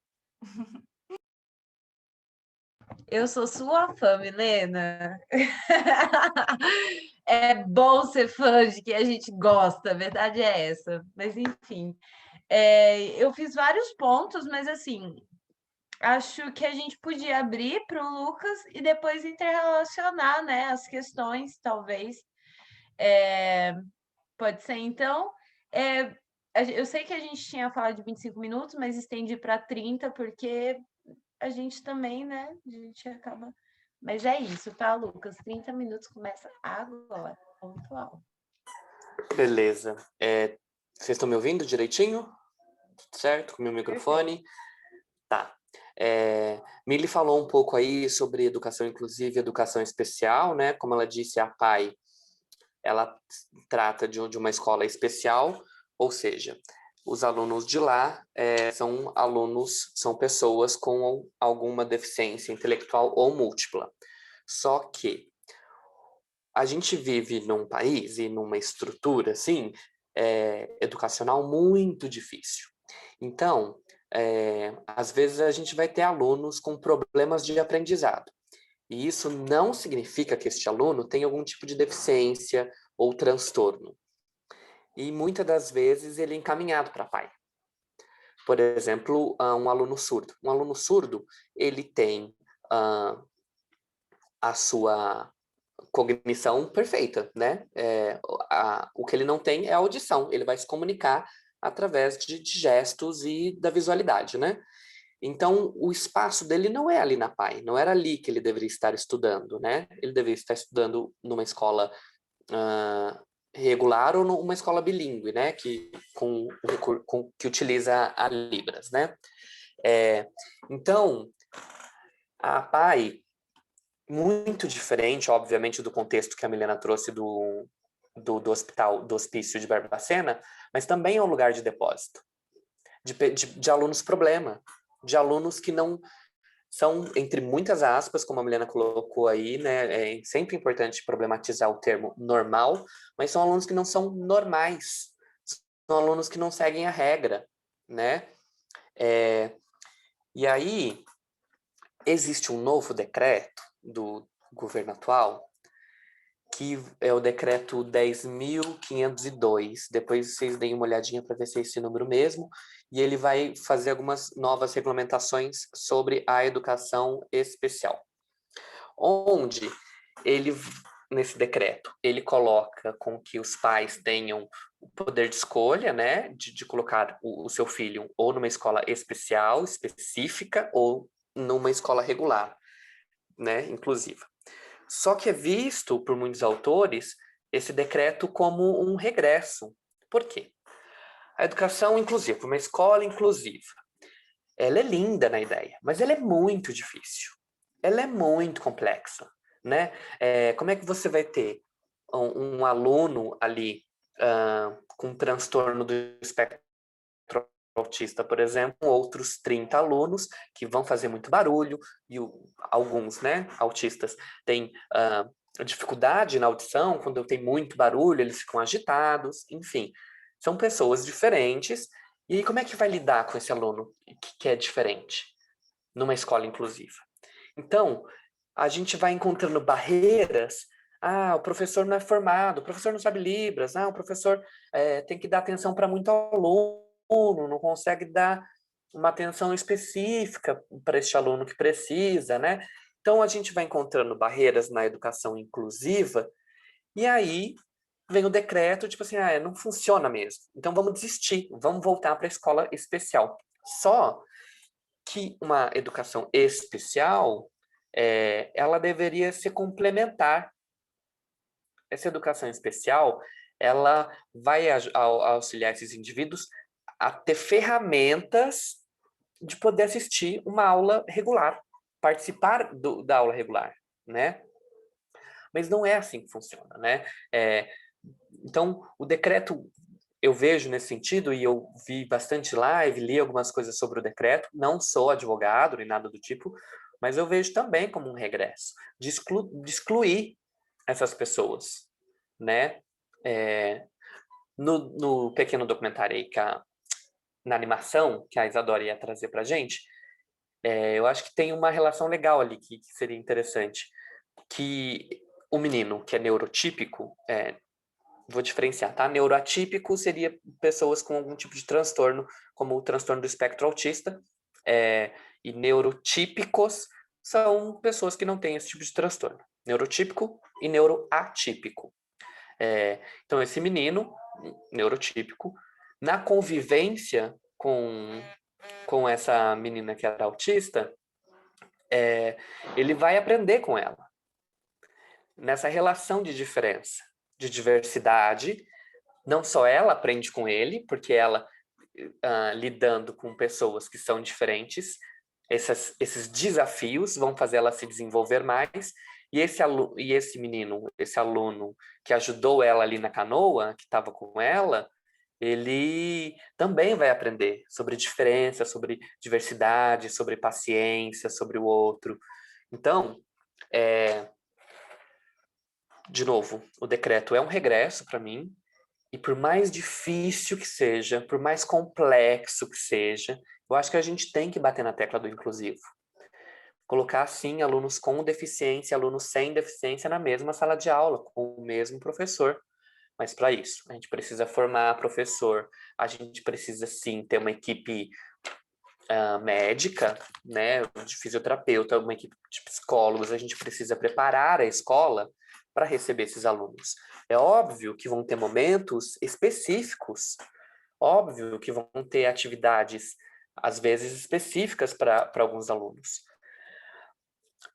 Eu sou sua fã, Milena. É bom ser fã de quem a gente gosta, a verdade é essa. Mas, enfim, eu fiz vários pontos, mas, assim, acho que a gente podia abrir para o Lucas e depois interrelacionar, né, as questões, talvez. Pode ser, então. Eu sei que a gente tinha falado de 25 minutos, mas estendi para 30, porque a gente também, né? A gente acaba. Mas é isso, tá, Lucas? 30 minutos começa agora. Pontual. Beleza. Vocês estão me ouvindo direitinho? Certo? Com o meu microfone? Tá. Mili falou um pouco aí sobre educação inclusiva e educação especial, né? Como ela disse, a PAI, ela trata de uma escola especial, ou seja, os alunos de lá são pessoas com alguma deficiência intelectual ou múltipla. Só que a gente vive num país e numa estrutura, assim, educacional muito difícil. Então, às vezes a gente vai ter alunos com problemas de aprendizado. E isso não significa que este aluno tem algum tipo de deficiência ou transtorno. E muitas das vezes ele é encaminhado para PAI. Por exemplo, um aluno surdo. Um aluno surdo, ele tem a sua cognição perfeita, né? O que ele não tem é a audição, ele vai se comunicar através de gestos e da visualidade, né? Então, o espaço dele não é ali na PAI, não era ali que ele deveria estar estudando, né? Ele deveria estar estudando numa escola regular ou numa escola bilíngue, né? Que utiliza a Libras, né? Então, a PAI, muito diferente, obviamente, do contexto que a Milena trouxe do hospital, do hospício de Barbacena, mas também é um lugar de depósito, de alunos problema, de alunos que não são, entre muitas aspas, como a Milena colocou aí, né, é sempre importante problematizar o termo normal, mas são alunos que não são normais, são alunos que não seguem a regra, né? E aí, existe um novo decreto do governo atual, que é o decreto 10.502. Depois vocês deem uma olhadinha para ver se é esse número mesmo. E ele vai fazer algumas novas regulamentações sobre a educação especial. Onde ele, nesse decreto, ele coloca com que os pais tenham o poder de escolha, né, de colocar o seu filho ou numa escola especial, específica, ou numa escola regular, né, inclusiva. Só que é visto por muitos autores esse decreto como um regresso. Por quê? A educação inclusiva, uma escola inclusiva, ela é linda na ideia, mas ela é muito difícil. Ela é muito complexa, né? Como é que você vai ter um aluno ali com transtorno do espectro autista, por exemplo, outros 30 alunos que vão fazer muito barulho, e alguns, né, autistas têm dificuldade na audição, quando tem muito barulho, eles ficam agitados, enfim. São pessoas diferentes, e aí como é que vai lidar com esse aluno que é diferente numa escola inclusiva? Então, a gente vai encontrando barreiras. O professor não é formado, o professor não sabe Libras, o professor tem que dar atenção para muito aluno, não consegue dar uma atenção específica para este aluno que precisa, né? Então, a gente vai encontrando barreiras na educação inclusiva, e aí vem o decreto, tipo assim, não funciona mesmo. Então, vamos desistir, vamos voltar para a escola especial. Só que uma educação especial, ela deveria ser complementar. Essa educação especial, ela vai auxiliar esses indivíduos a ter ferramentas de poder assistir uma aula regular, participar da aula regular, né? Mas não é assim que funciona, né? Então, o decreto, eu vejo nesse sentido, e eu vi bastante live, li algumas coisas sobre o decreto, não sou advogado nem nada do tipo, mas eu vejo também como um regresso, de excluir essas pessoas, né? No pequeno documentário aí, na animação, que a Isadora ia trazer pra gente, eu acho que tem uma relação legal ali que seria interessante, que o menino que é neurotípico, vou diferenciar, tá? Neuroatípico seria pessoas com algum tipo de transtorno, como o transtorno do espectro autista, e neurotípicos são pessoas que não têm esse tipo de transtorno. Neurotípico e neuroatípico. Então, esse menino neurotípico, na convivência com essa menina que era autista, ele vai aprender com ela. Nessa relação de diferença, de diversidade, não só ela aprende com ele, porque ela, lidando com pessoas que são diferentes, esses desafios vão fazer ela se desenvolver mais, e esse menino, esse aluno que ajudou ela ali na canoa, que estava com ela, ele também vai aprender sobre diferença, sobre diversidade, sobre paciência, sobre o outro. Então, de novo, o decreto é um regresso para mim, e por mais difícil que seja, por mais complexo que seja, eu acho que a gente tem que bater na tecla do inclusivo. Colocar, sim, alunos com deficiência, alunos sem deficiência na mesma sala de aula, com o mesmo professor. Mas para isso, a gente precisa formar professor, a gente precisa, sim, ter uma equipe médica, né, de fisioterapeuta, uma equipe de psicólogos, a gente precisa preparar a escola para receber esses alunos. É óbvio que vão ter momentos específicos, óbvio que vão ter atividades, às vezes, específicas para alguns alunos.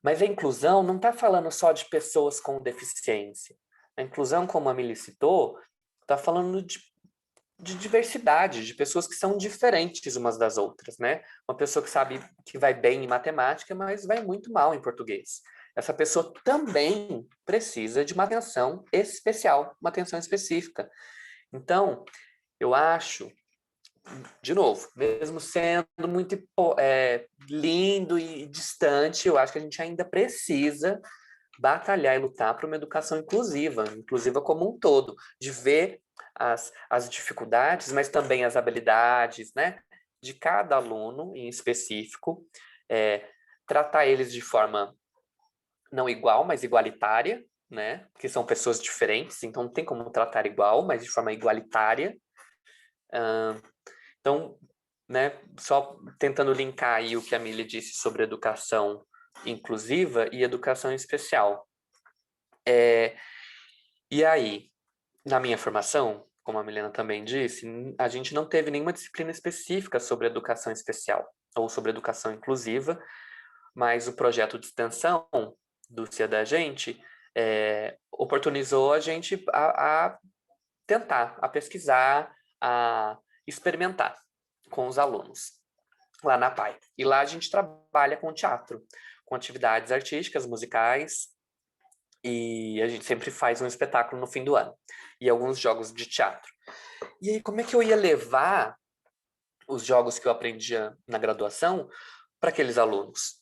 Mas a inclusão não está falando só de pessoas com deficiência. A inclusão, como a Mili citou, está falando de diversidade, de pessoas que são diferentes umas das outras, né? Uma pessoa que sabe que vai bem em matemática, mas vai muito mal em português. Essa pessoa também precisa de uma atenção especial, uma atenção específica. Então, eu acho, de novo, mesmo sendo muito lindo e distante, eu acho que a gente ainda precisa batalhar e lutar por uma educação inclusiva como um todo, de ver as dificuldades, mas também as habilidades, né, de cada aluno em específico, tratar eles de forma não igual, mas igualitária, né, porque são pessoas diferentes, então não tem como tratar igual, mas de forma igualitária. Então, né, só tentando linkar aí o que a Mili disse sobre educação inclusiva e educação especial. E aí, na minha formação, como a Milena também disse, a gente não teve nenhuma disciplina específica sobre educação especial ou sobre educação inclusiva, mas o projeto de extensão do CIA da gente oportunizou a gente a tentar, a pesquisar, a experimentar com os alunos lá na PAI. E lá a gente trabalha com teatro, com atividades artísticas, musicais, e a gente sempre faz um espetáculo no fim do ano, e alguns jogos de teatro. E aí, como é que eu ia levar os jogos que eu aprendia na graduação para aqueles alunos?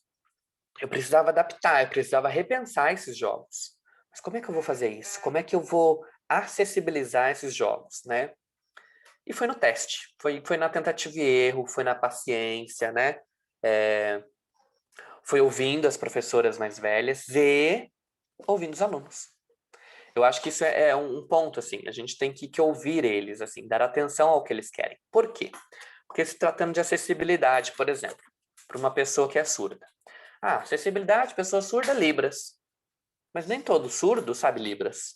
Eu precisava adaptar, eu precisava repensar esses jogos. Mas como é que eu vou fazer isso? Como é que eu vou acessibilizar esses jogos, né? E foi no teste, foi na tentativa e erro, foi na paciência, né? Foi ouvindo as professoras mais velhas e ouvindo os alunos. Eu acho que isso é um ponto, assim, a gente tem que ouvir eles, assim, dar atenção ao que eles querem. Por quê? Porque se tratando de acessibilidade, por exemplo, para uma pessoa que é surda. Acessibilidade, pessoa surda, Libras. Mas nem todo surdo sabe Libras.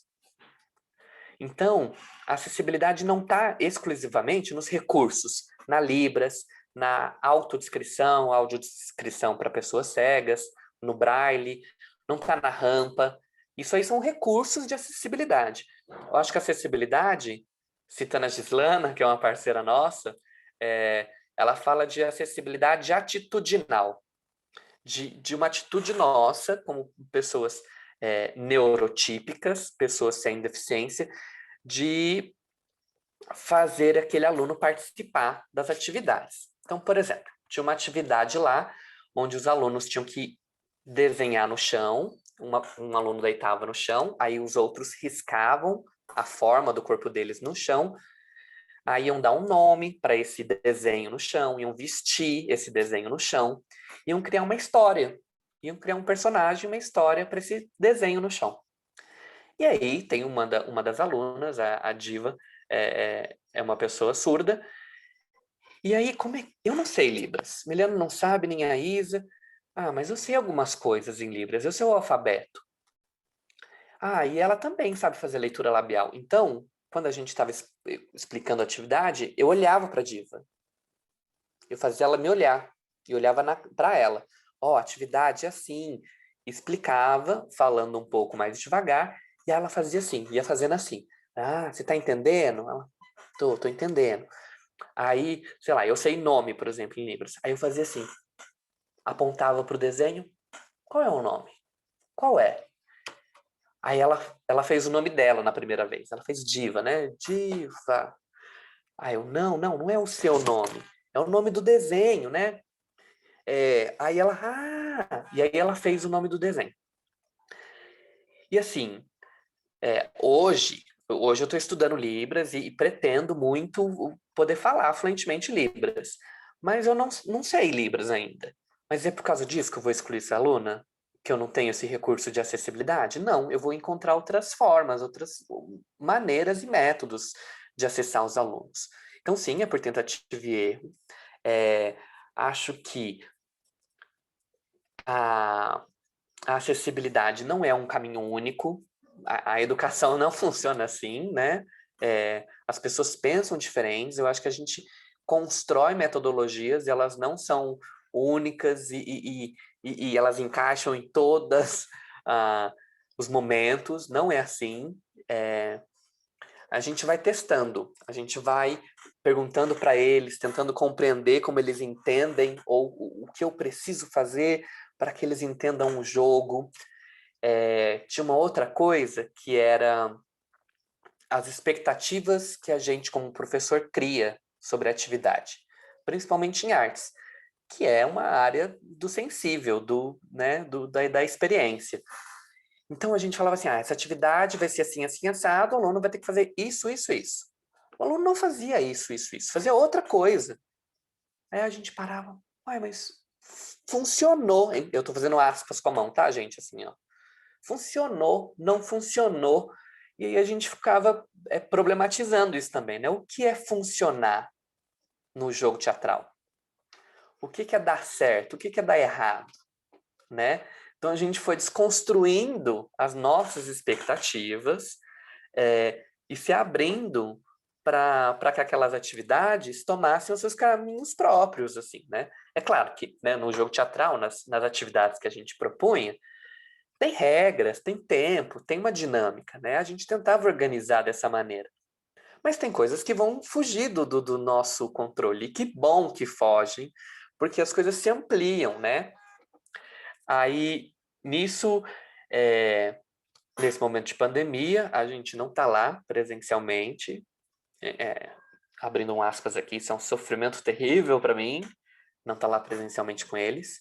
Então, a acessibilidade não está exclusivamente nos recursos, na Libras, na autodescrição, audiodescrição para pessoas cegas, no braille, não está na rampa. Isso aí são recursos de acessibilidade. Eu acho que a acessibilidade, citando a Gislana, que é uma parceira nossa, ela fala de acessibilidade atitudinal, de uma atitude nossa, como pessoas neurotípicas, pessoas sem deficiência, de fazer aquele aluno participar das atividades. Então, por exemplo, tinha uma atividade lá onde os alunos tinham que desenhar no chão, um aluno deitava no chão, aí os outros riscavam a forma do corpo deles no chão, aí iam dar um nome para esse desenho no chão, iam vestir esse desenho no chão, iam criar uma história, iam criar um personagem, uma história para esse desenho no chão. E aí tem uma das alunas, a Diva, é uma pessoa surda, e aí, eu não sei Libras, Milena não sabe, nem a Isa, mas eu sei algumas coisas em Libras, eu sei o alfabeto. E ela também sabe fazer leitura labial. Então, quando a gente estava explicando a atividade, eu olhava para a Diva. Eu fazia ela me olhar. E olhava para ela. Atividade é assim. Explicava, falando um pouco mais devagar, e ela fazia assim, ia fazendo assim. Você está entendendo? Ela, tô entendendo. Aí, sei lá, eu sei nome, por exemplo, em Libras. Aí eu fazia assim. Apontava para o desenho. Qual é o nome? Qual é? Aí ela fez o nome dela na primeira vez. Ela fez Diva, né? Diva. Aí eu, não é o seu nome. É o nome do desenho, né? Aí ela, e aí ela fez o nome do desenho. E assim, hoje eu estou estudando Libras e pretendo muito poder falar fluentemente Libras. Mas eu não sei Libras ainda. Mas é por causa disso que eu vou excluir essa aluna? Que eu não tenho esse recurso de acessibilidade? Não, eu vou encontrar outras formas, outras maneiras e métodos de acessar os alunos. Então, sim, é por tentativa e erro. acho que a acessibilidade não é um caminho único, a educação não funciona assim, né? As pessoas pensam diferentes, eu acho que a gente constrói metodologias e elas não são únicas e elas encaixam em todos os momentos, não é assim. A gente vai testando, a gente vai perguntando para eles, tentando compreender como eles entendem ou o que eu preciso fazer para que eles entendam o jogo. Tinha uma outra coisa que era as expectativas que a gente, como professor, cria sobre a atividade, principalmente em artes, que é uma área do sensível, da experiência. Então a gente falava assim, essa atividade vai ser assim, assim, assado, o aluno vai ter que fazer isso, isso, isso. O aluno não fazia isso, isso, isso, fazia outra coisa. Aí a gente parava, mas funcionou. Eu tô fazendo aspas com a mão, tá, gente? Assim, ó. Funcionou, não funcionou. E aí a gente ficava problematizando isso também, né? O que é funcionar no jogo teatral? O que é dar certo? O que é dar errado? Né? Então a gente foi desconstruindo as nossas expectativas e se abrindo para que aquelas atividades tomassem os seus caminhos próprios, assim, né? É claro que, né, no jogo teatral, nas atividades que a gente propunha, tem regras, tem tempo, tem uma dinâmica, né? A gente tentava organizar dessa maneira. Mas tem coisas que vão fugir do nosso controle. E que bom que fogem, porque as coisas se ampliam, né? Aí, nisso, nesse momento de pandemia, a gente não está lá presencialmente. Abrindo um aspas aqui, isso é um sofrimento terrível para mim, não estar lá presencialmente com eles,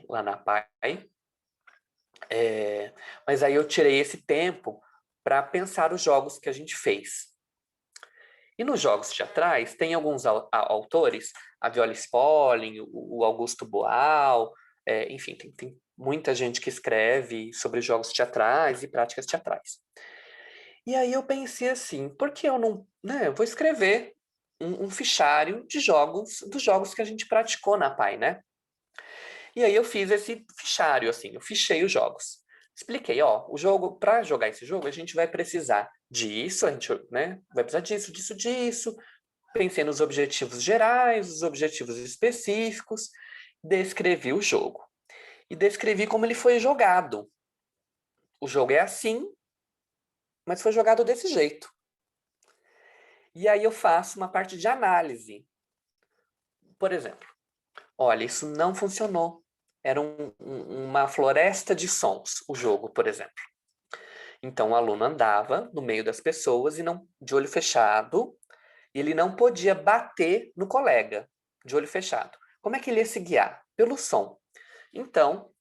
lá na PAI. Mas aí eu tirei esse tempo para pensar os jogos que a gente fez. E nos jogos teatrais, tem alguns autores, a Viola Spolin, o Augusto Boal, enfim, tem muita gente que escreve sobre jogos teatrais e práticas teatrais. E aí eu pensei assim, por que eu não... Né, eu vou escrever um fichário de jogos, dos jogos que a gente praticou na PAI, né? E aí eu fiz esse fichário, assim, eu fichei os jogos. Expliquei, o jogo, para jogar esse jogo, a gente vai precisar disso, a gente, né, vai precisar disso, disso, disso. Pensei nos objetivos gerais, os objetivos específicos, descrevi o jogo. E descrevi como ele foi jogado. O jogo é assim, mas foi jogado desse jeito. E aí eu faço uma parte de análise. Por exemplo, olha, isso não funcionou. Era uma floresta de sons, o jogo, por exemplo. Então, o aluno andava no meio das pessoas e não, de olho fechado, e ele não podia bater no colega, de olho fechado. Como é que ele ia se guiar? Pelo som. Então,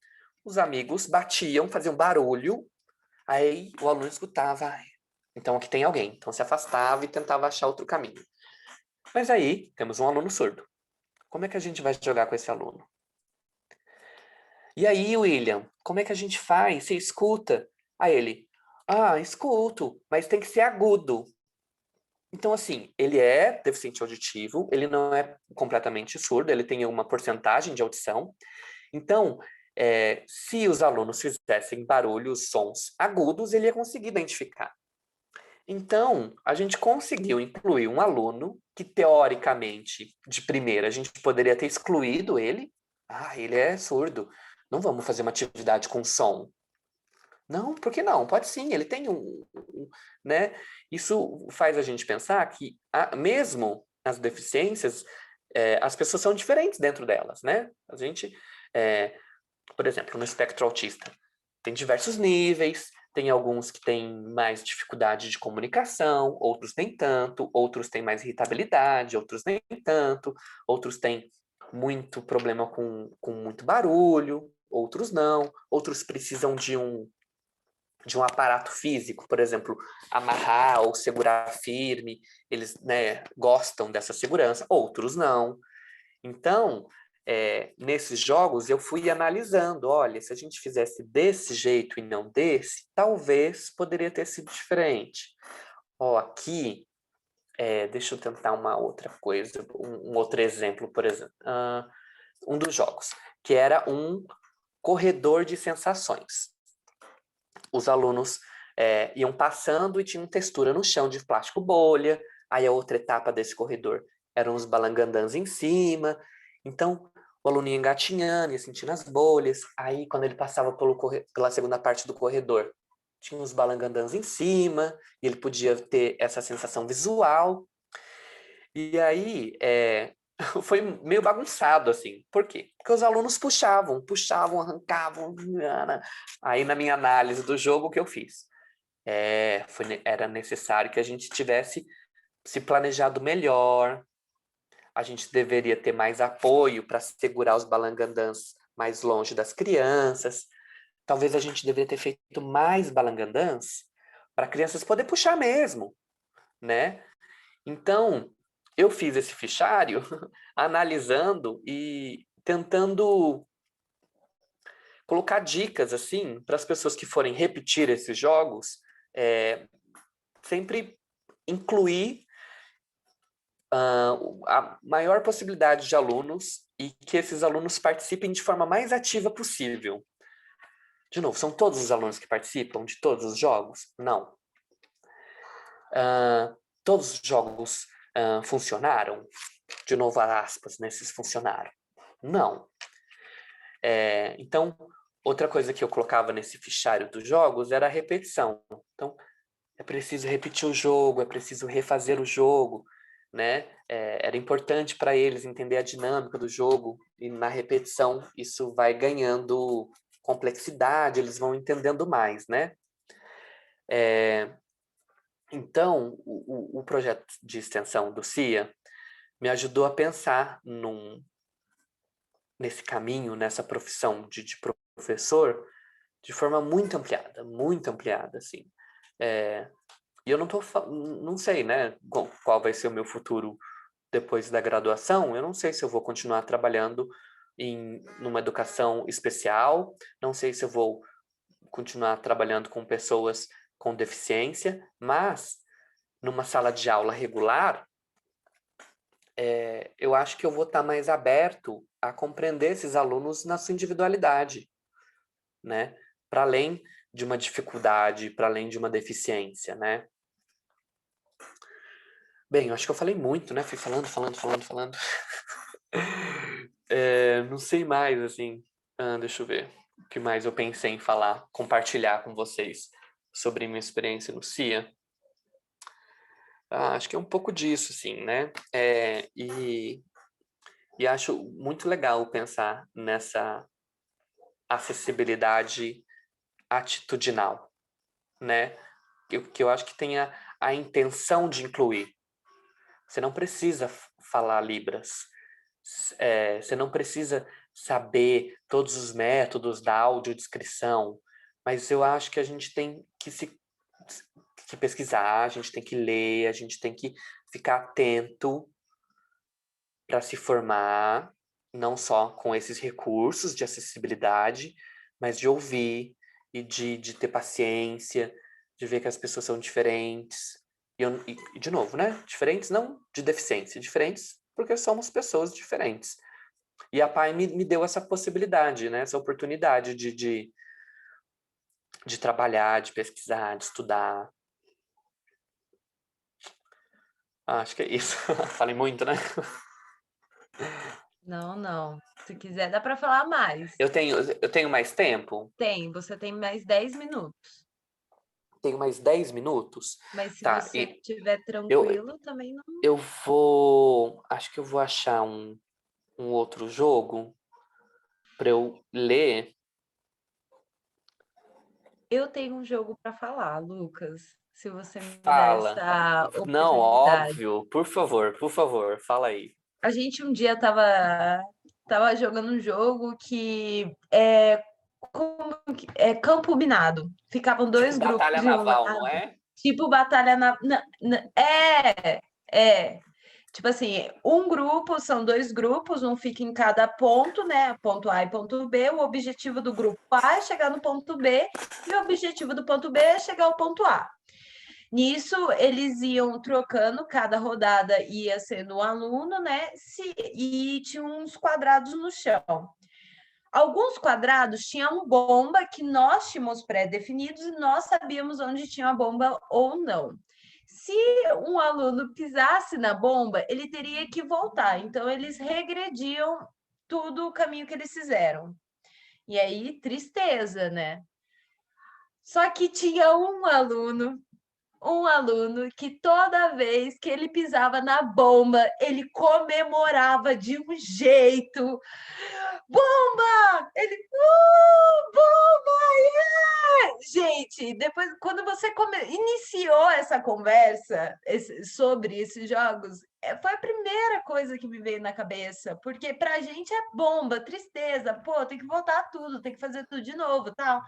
os amigos batiam, faziam barulho, aí o aluno escutava, então aqui tem alguém. Então, se afastava e tentava achar outro caminho. Mas aí, temos um aluno surdo. Como é que a gente vai jogar com esse aluno? E aí, William, como é que a gente faz? Você escuta? Aí ele, escuto, mas tem que ser agudo. Então, assim, ele é deficiente auditivo, ele não é completamente surdo, ele tem uma porcentagem de audição. Então, se os alunos fizessem barulhos, sons agudos, ele ia conseguir identificar. Então, a gente conseguiu incluir um aluno que, teoricamente, de primeira, a gente poderia ter excluído ele. Ele é surdo. Não vamos fazer uma atividade com som. Não, por que não? Pode sim, ele tem né? Isso faz a gente pensar que, mesmo as deficiências, as pessoas são diferentes dentro delas, né? A gente, por exemplo, no espectro autista, tem diversos níveis, tem alguns que têm mais dificuldade de comunicação, outros nem tanto, outros têm mais irritabilidade, outros nem tanto, outros têm muito problema com muito barulho, outros não, outros precisam de um aparato físico, por exemplo, amarrar ou segurar firme, eles, né, gostam dessa segurança, outros não. Então, nesses jogos eu fui analisando, olha, se a gente fizesse desse jeito e não desse, talvez poderia ter sido diferente. Aqui Deixa eu tentar uma outra coisa, um outro exemplo, por exemplo. Um dos jogos, que era um corredor de sensações. Os alunos iam passando e tinham textura no chão de plástico bolha. Aí a outra etapa desse corredor eram os balangandãs em cima. Então, o aluno ia engatinhando, ia sentindo as bolhas. Aí, quando ele passava pela segunda parte do corredor, tinha os balangandãs em cima, e ele podia ter essa sensação visual. E aí, foi meio bagunçado, assim. Por quê? Porque os alunos puxavam, arrancavam. Aí, na minha análise do jogo, o que eu fiz? Era necessário que a gente tivesse se planejado melhor, a gente deveria ter mais apoio para segurar os balangandãs mais longe das crianças. Talvez a gente deveria ter feito mais balangandãs para crianças poder puxar mesmo, né? Então, eu fiz esse fichário analisando e tentando colocar dicas assim para as pessoas que forem repetir esses jogos, sempre incluir a maior possibilidade de alunos e que esses alunos participem de forma mais ativa possível. De novo, são todos os alunos que participam de todos os jogos? Não. Todos os jogos funcionaram? De novo, aspas, nesses funcionaram? Não. Então, outra coisa que eu colocava nesse fichário dos jogos era a repetição. Então, é preciso repetir o jogo, é preciso refazer o jogo, né? Era importante para eles entender a dinâmica do jogo, e na repetição isso vai ganhando complexidade, eles vão entendendo mais, né? Então, o projeto de extensão do CIA me ajudou a pensar nesse caminho, nessa profissão de professor, de forma muito ampliada, assim. E eu não sei, né, qual vai ser o meu futuro depois da graduação. Eu não sei se eu vou continuar trabalhando numa educação especial, não sei se eu vou continuar trabalhando com pessoas com deficiência, mas numa sala de aula regular, eu acho que eu vou estar mais aberto a compreender esses alunos na sua individualidade, né? Para além de uma dificuldade, para além de uma deficiência, né? Bem, eu acho que eu falei muito, né? Fui falando. Não sei mais, assim. Deixa eu ver. O que mais eu pensei em falar, compartilhar com vocês sobre minha experiência no CIA. Acho que é um pouco disso, assim, né? E acho muito legal pensar nessa acessibilidade atitudinal, né? Que eu acho que tem a intenção de incluir. Você não precisa falar Libras. Você não precisa saber todos os métodos da audiodescrição, mas eu acho que a gente tem que pesquisar, a gente tem que ler, a gente tem que ficar atento para se formar, não só com esses recursos de acessibilidade, mas de ouvir e de ter paciência, de ver que as pessoas são diferentes. E de novo, né? Diferentes não de deficiência, diferentes porque somos pessoas diferentes. E a PAI me deu essa possibilidade, né? Essa oportunidade de trabalhar, de pesquisar, de estudar. Acho que é isso. Falei muito, né? Não. Se quiser, dá para falar mais. Eu tenho mais tempo? Você tem mais 10 minutos. Tenho mais 10 minutos? Mas se Tá, você estiver tranquilo, também não. Acho que eu vou achar um outro jogo para eu ler. Eu tenho um jogo para falar, Lucas. Se você me der Fala. essa oportunidade. Não, óbvio. Por favor, fala aí. A gente um dia tava jogando um jogo que é campo minado. Ficavam dois Tipo grupos batalha de um naval, lado. não é? Tipo batalha Tipo assim, são dois grupos, um fica em cada ponto, né? Ponto A e ponto B. O objetivo do grupo A é chegar no ponto B e o objetivo do ponto B é chegar ao ponto A. Nisso, eles iam trocando, cada rodada ia sendo um aluno, né? E tinha uns quadrados no chão. Alguns quadrados tinham bomba que nós tínhamos pré-definidos e nós sabíamos onde tinha a bomba ou não. Se um aluno pisasse na bomba, ele teria que voltar. Então, eles regrediam tudo o caminho que eles fizeram. E aí, tristeza, né? Só que tinha um aluno que toda vez que ele pisava na bomba, ele comemorava de um jeito. Bomba! Ele, bomba! Yeah! Gente, depois, quando você iniciou essa conversa sobre esses jogos, foi a primeira coisa que me veio na cabeça, porque pra gente é bomba, tristeza, pô, tem que voltar tudo, tem que fazer tudo de novo, tal.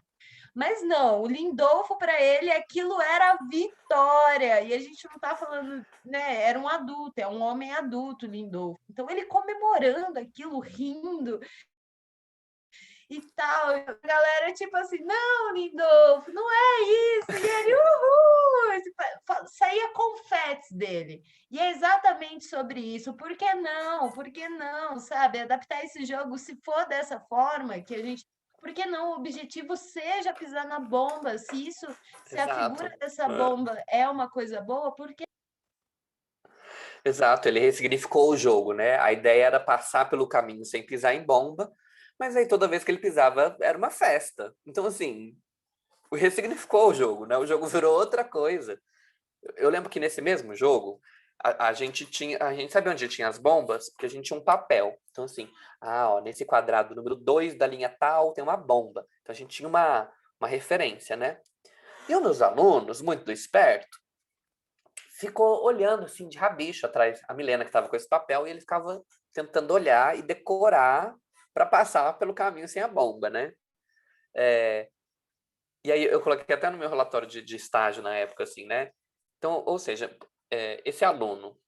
Mas não, o Lindolfo, para ele, aquilo era vitória. E a gente não está falando, né? Era um adulto, é um homem adulto, Lindolfo. Então, ele comemorando aquilo, rindo e tal. A galera, tipo assim, não, Lindolfo, não é isso. E ele, uhul! Saía confetes dele. E é exatamente sobre isso. Por que não? Por que não? Sabe? Adaptar esse jogo, se for dessa forma que a gente. Por que não o objetivo seja pisar na bomba? Se a figura dessa bomba é uma coisa boa, por que? Exato, ele ressignificou o jogo, né? A ideia era passar pelo caminho sem pisar em bomba, mas aí toda vez que ele pisava era uma festa. Então, assim, ressignificou o jogo, né? O jogo virou outra coisa. Eu lembro que nesse mesmo jogo, a gente sabe onde tinha as bombas? Porque a gente tinha um papel. Então, assim, ó, nesse quadrado número 2 da linha tal tem uma bomba. Então, a gente tinha uma referência, né? E um dos alunos, muito esperto, ficou olhando, assim, de rabicho atrás, a Milena que estava com esse papel, e ele ficava tentando olhar e decorar para passar pelo caminho sem a bomba, né? E aí eu coloquei até no meu relatório de estágio na época, assim, né? Então, ou seja, esse aluno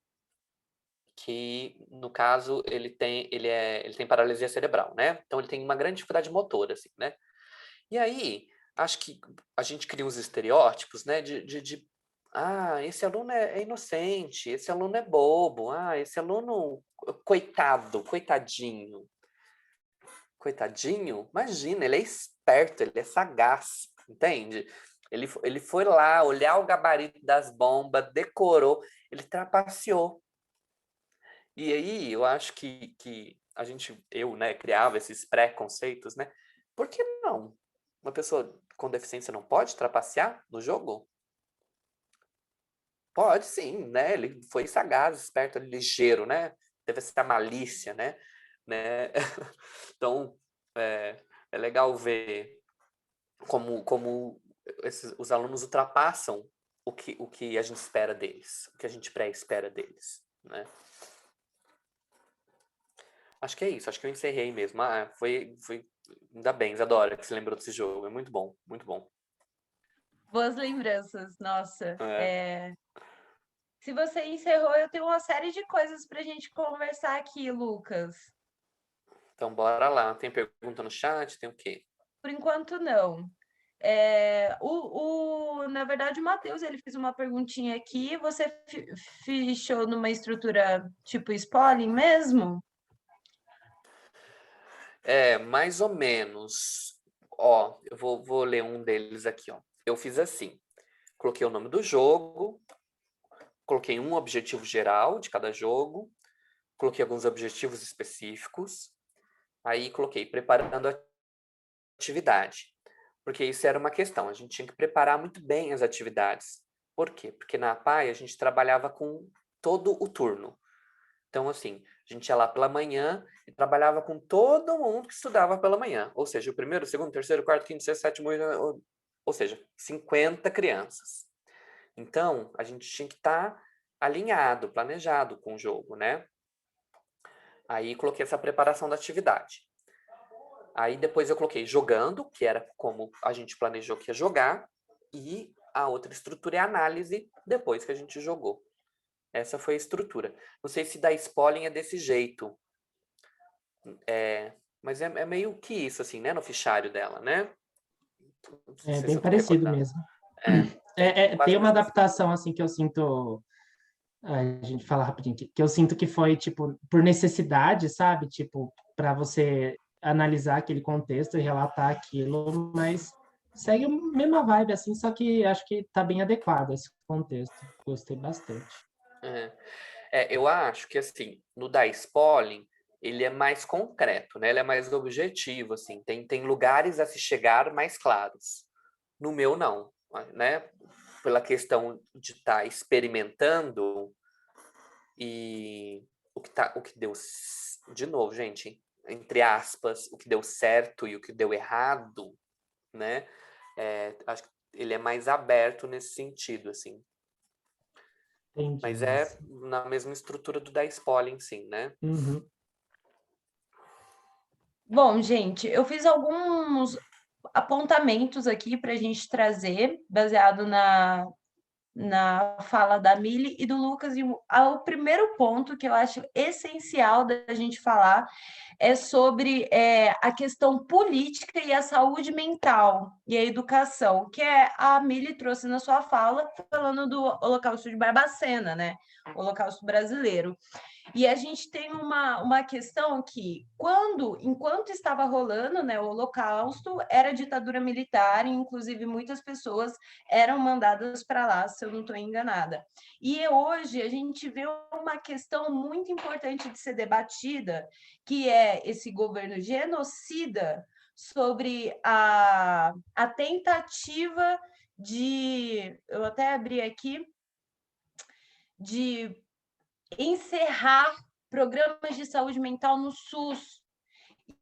que, no caso, ele tem paralisia cerebral, né? Então, ele tem uma grande dificuldade motora, assim, né? E aí, acho que a gente cria uns estereótipos, né? Esse aluno é inocente, esse aluno é bobo, esse aluno, coitado, coitadinho. Coitadinho? Imagina, ele é esperto, ele é sagaz, entende? Ele foi lá olhar o gabarito das bombas, decorou, ele trapaceou. E aí eu acho que eu, né, criava esses preconceitos, né? Por que não? Uma pessoa com deficiência não pode trapacear no jogo? Pode sim, né? Ele foi sagaz, esperto, ligeiro, né? Teve essa malícia, né? Então, é legal ver como os alunos ultrapassam o que a gente espera deles, o que a gente pré-espera deles, né? Acho que é isso, acho que eu encerrei mesmo. Foi ainda bem, Isadora, que você lembrou desse jogo. É muito bom, muito bom. Boas lembranças, nossa. Se você encerrou, eu tenho uma série de coisas para a gente conversar aqui, Lucas. Então, bora lá. Tem pergunta no chat? Tem o quê? Por enquanto, não. Na verdade, o Matheus, ele fez uma perguntinha aqui. Você fechou numa estrutura tipo Spolin mesmo? Mais ou menos. Ó, eu vou ler um deles aqui, ó. Eu fiz assim. Coloquei o nome do jogo, coloquei um objetivo geral de cada jogo, coloquei alguns objetivos específicos, aí coloquei preparando a atividade. Porque isso era uma questão, a gente tinha que preparar muito bem as atividades. Por quê? Porque na APAE a gente trabalhava com todo o turno. Então, assim, a gente ia lá pela manhã e trabalhava com todo mundo que estudava pela manhã. Ou seja, o primeiro, segundo, terceiro, quarto, quinto, sexto, sétimo, ou seja, 50 crianças. Então, a gente tinha que estar alinhado, planejado com o jogo, né? Aí coloquei essa preparação da atividade. Aí depois eu coloquei jogando, que era como a gente planejou que ia jogar, e a outra estrutura é a análise depois que a gente jogou. Essa foi a estrutura. Não sei se da Spolin é desse jeito. Mas é meio que isso, assim, né? No fichário dela, né? É bem parecido mesmo. Tem uma mesma adaptação, assim, que eu sinto... A gente fala rapidinho, que eu sinto que foi, tipo, por necessidade, sabe? Tipo, para você analisar aquele contexto e relatar aquilo, mas segue a mesma vibe, assim, só que acho que tá bem adequado a esse contexto. Gostei bastante. É. Eu acho que, assim, no da Spolin, ele é mais concreto, né? Ele é mais objetivo, assim. Tem lugares a se chegar mais claros. No meu, não, né? Pela questão de estar experimentando e o que deu... De novo, gente, entre aspas, o que deu certo e o que deu errado, né? Acho que ele é mais aberto nesse sentido, assim. Mas Entendi. é na mesma estrutura do da Spolin, sim, né? Uhum. Bom, gente, eu fiz alguns apontamentos aqui para a gente trazer, baseado na fala da Mili e do Lucas. E o primeiro ponto que eu acho essencial da gente falar é sobre a questão política e a saúde mental e a educação, que a Mili trouxe na sua fala, falando do Holocausto de Barbacena, né? O Holocausto brasileiro. E a gente tem uma questão que, enquanto estava rolando, né, o Holocausto, era ditadura militar, e inclusive muitas pessoas eram mandadas para lá, se eu não estou enganada. E hoje a gente vê uma questão muito importante de ser debatida, que é esse governo genocida sobre a tentativa de, eu até abri aqui, de encerrar programas de saúde mental no SUS.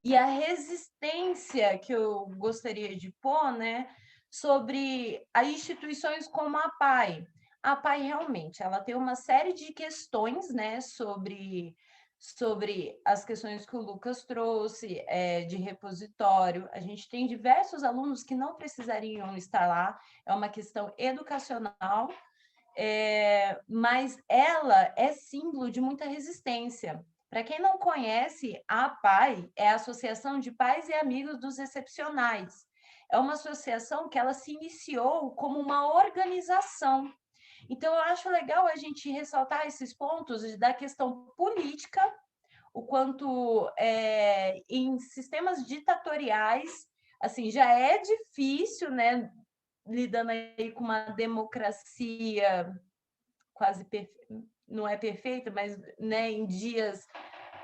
E a resistência que eu gostaria de pôr, né, sobre as instituições como a PAI. A PAI realmente, ela tem uma série de questões, né, sobre as questões que o Lucas trouxe, de repositório. A gente tem diversos alunos que não precisariam estar lá, é uma questão educacional, mas ela é símbolo de muita resistência. Para quem não conhece, a APAE é a Associação de Pais e Amigos dos Excepcionais. É uma associação que ela se iniciou como uma organização. Então, eu acho legal a gente ressaltar esses pontos da questão política, o quanto em sistemas ditatoriais, assim, já é difícil, né, lidando aí com uma democracia quase não é perfeita, mas, né, em dias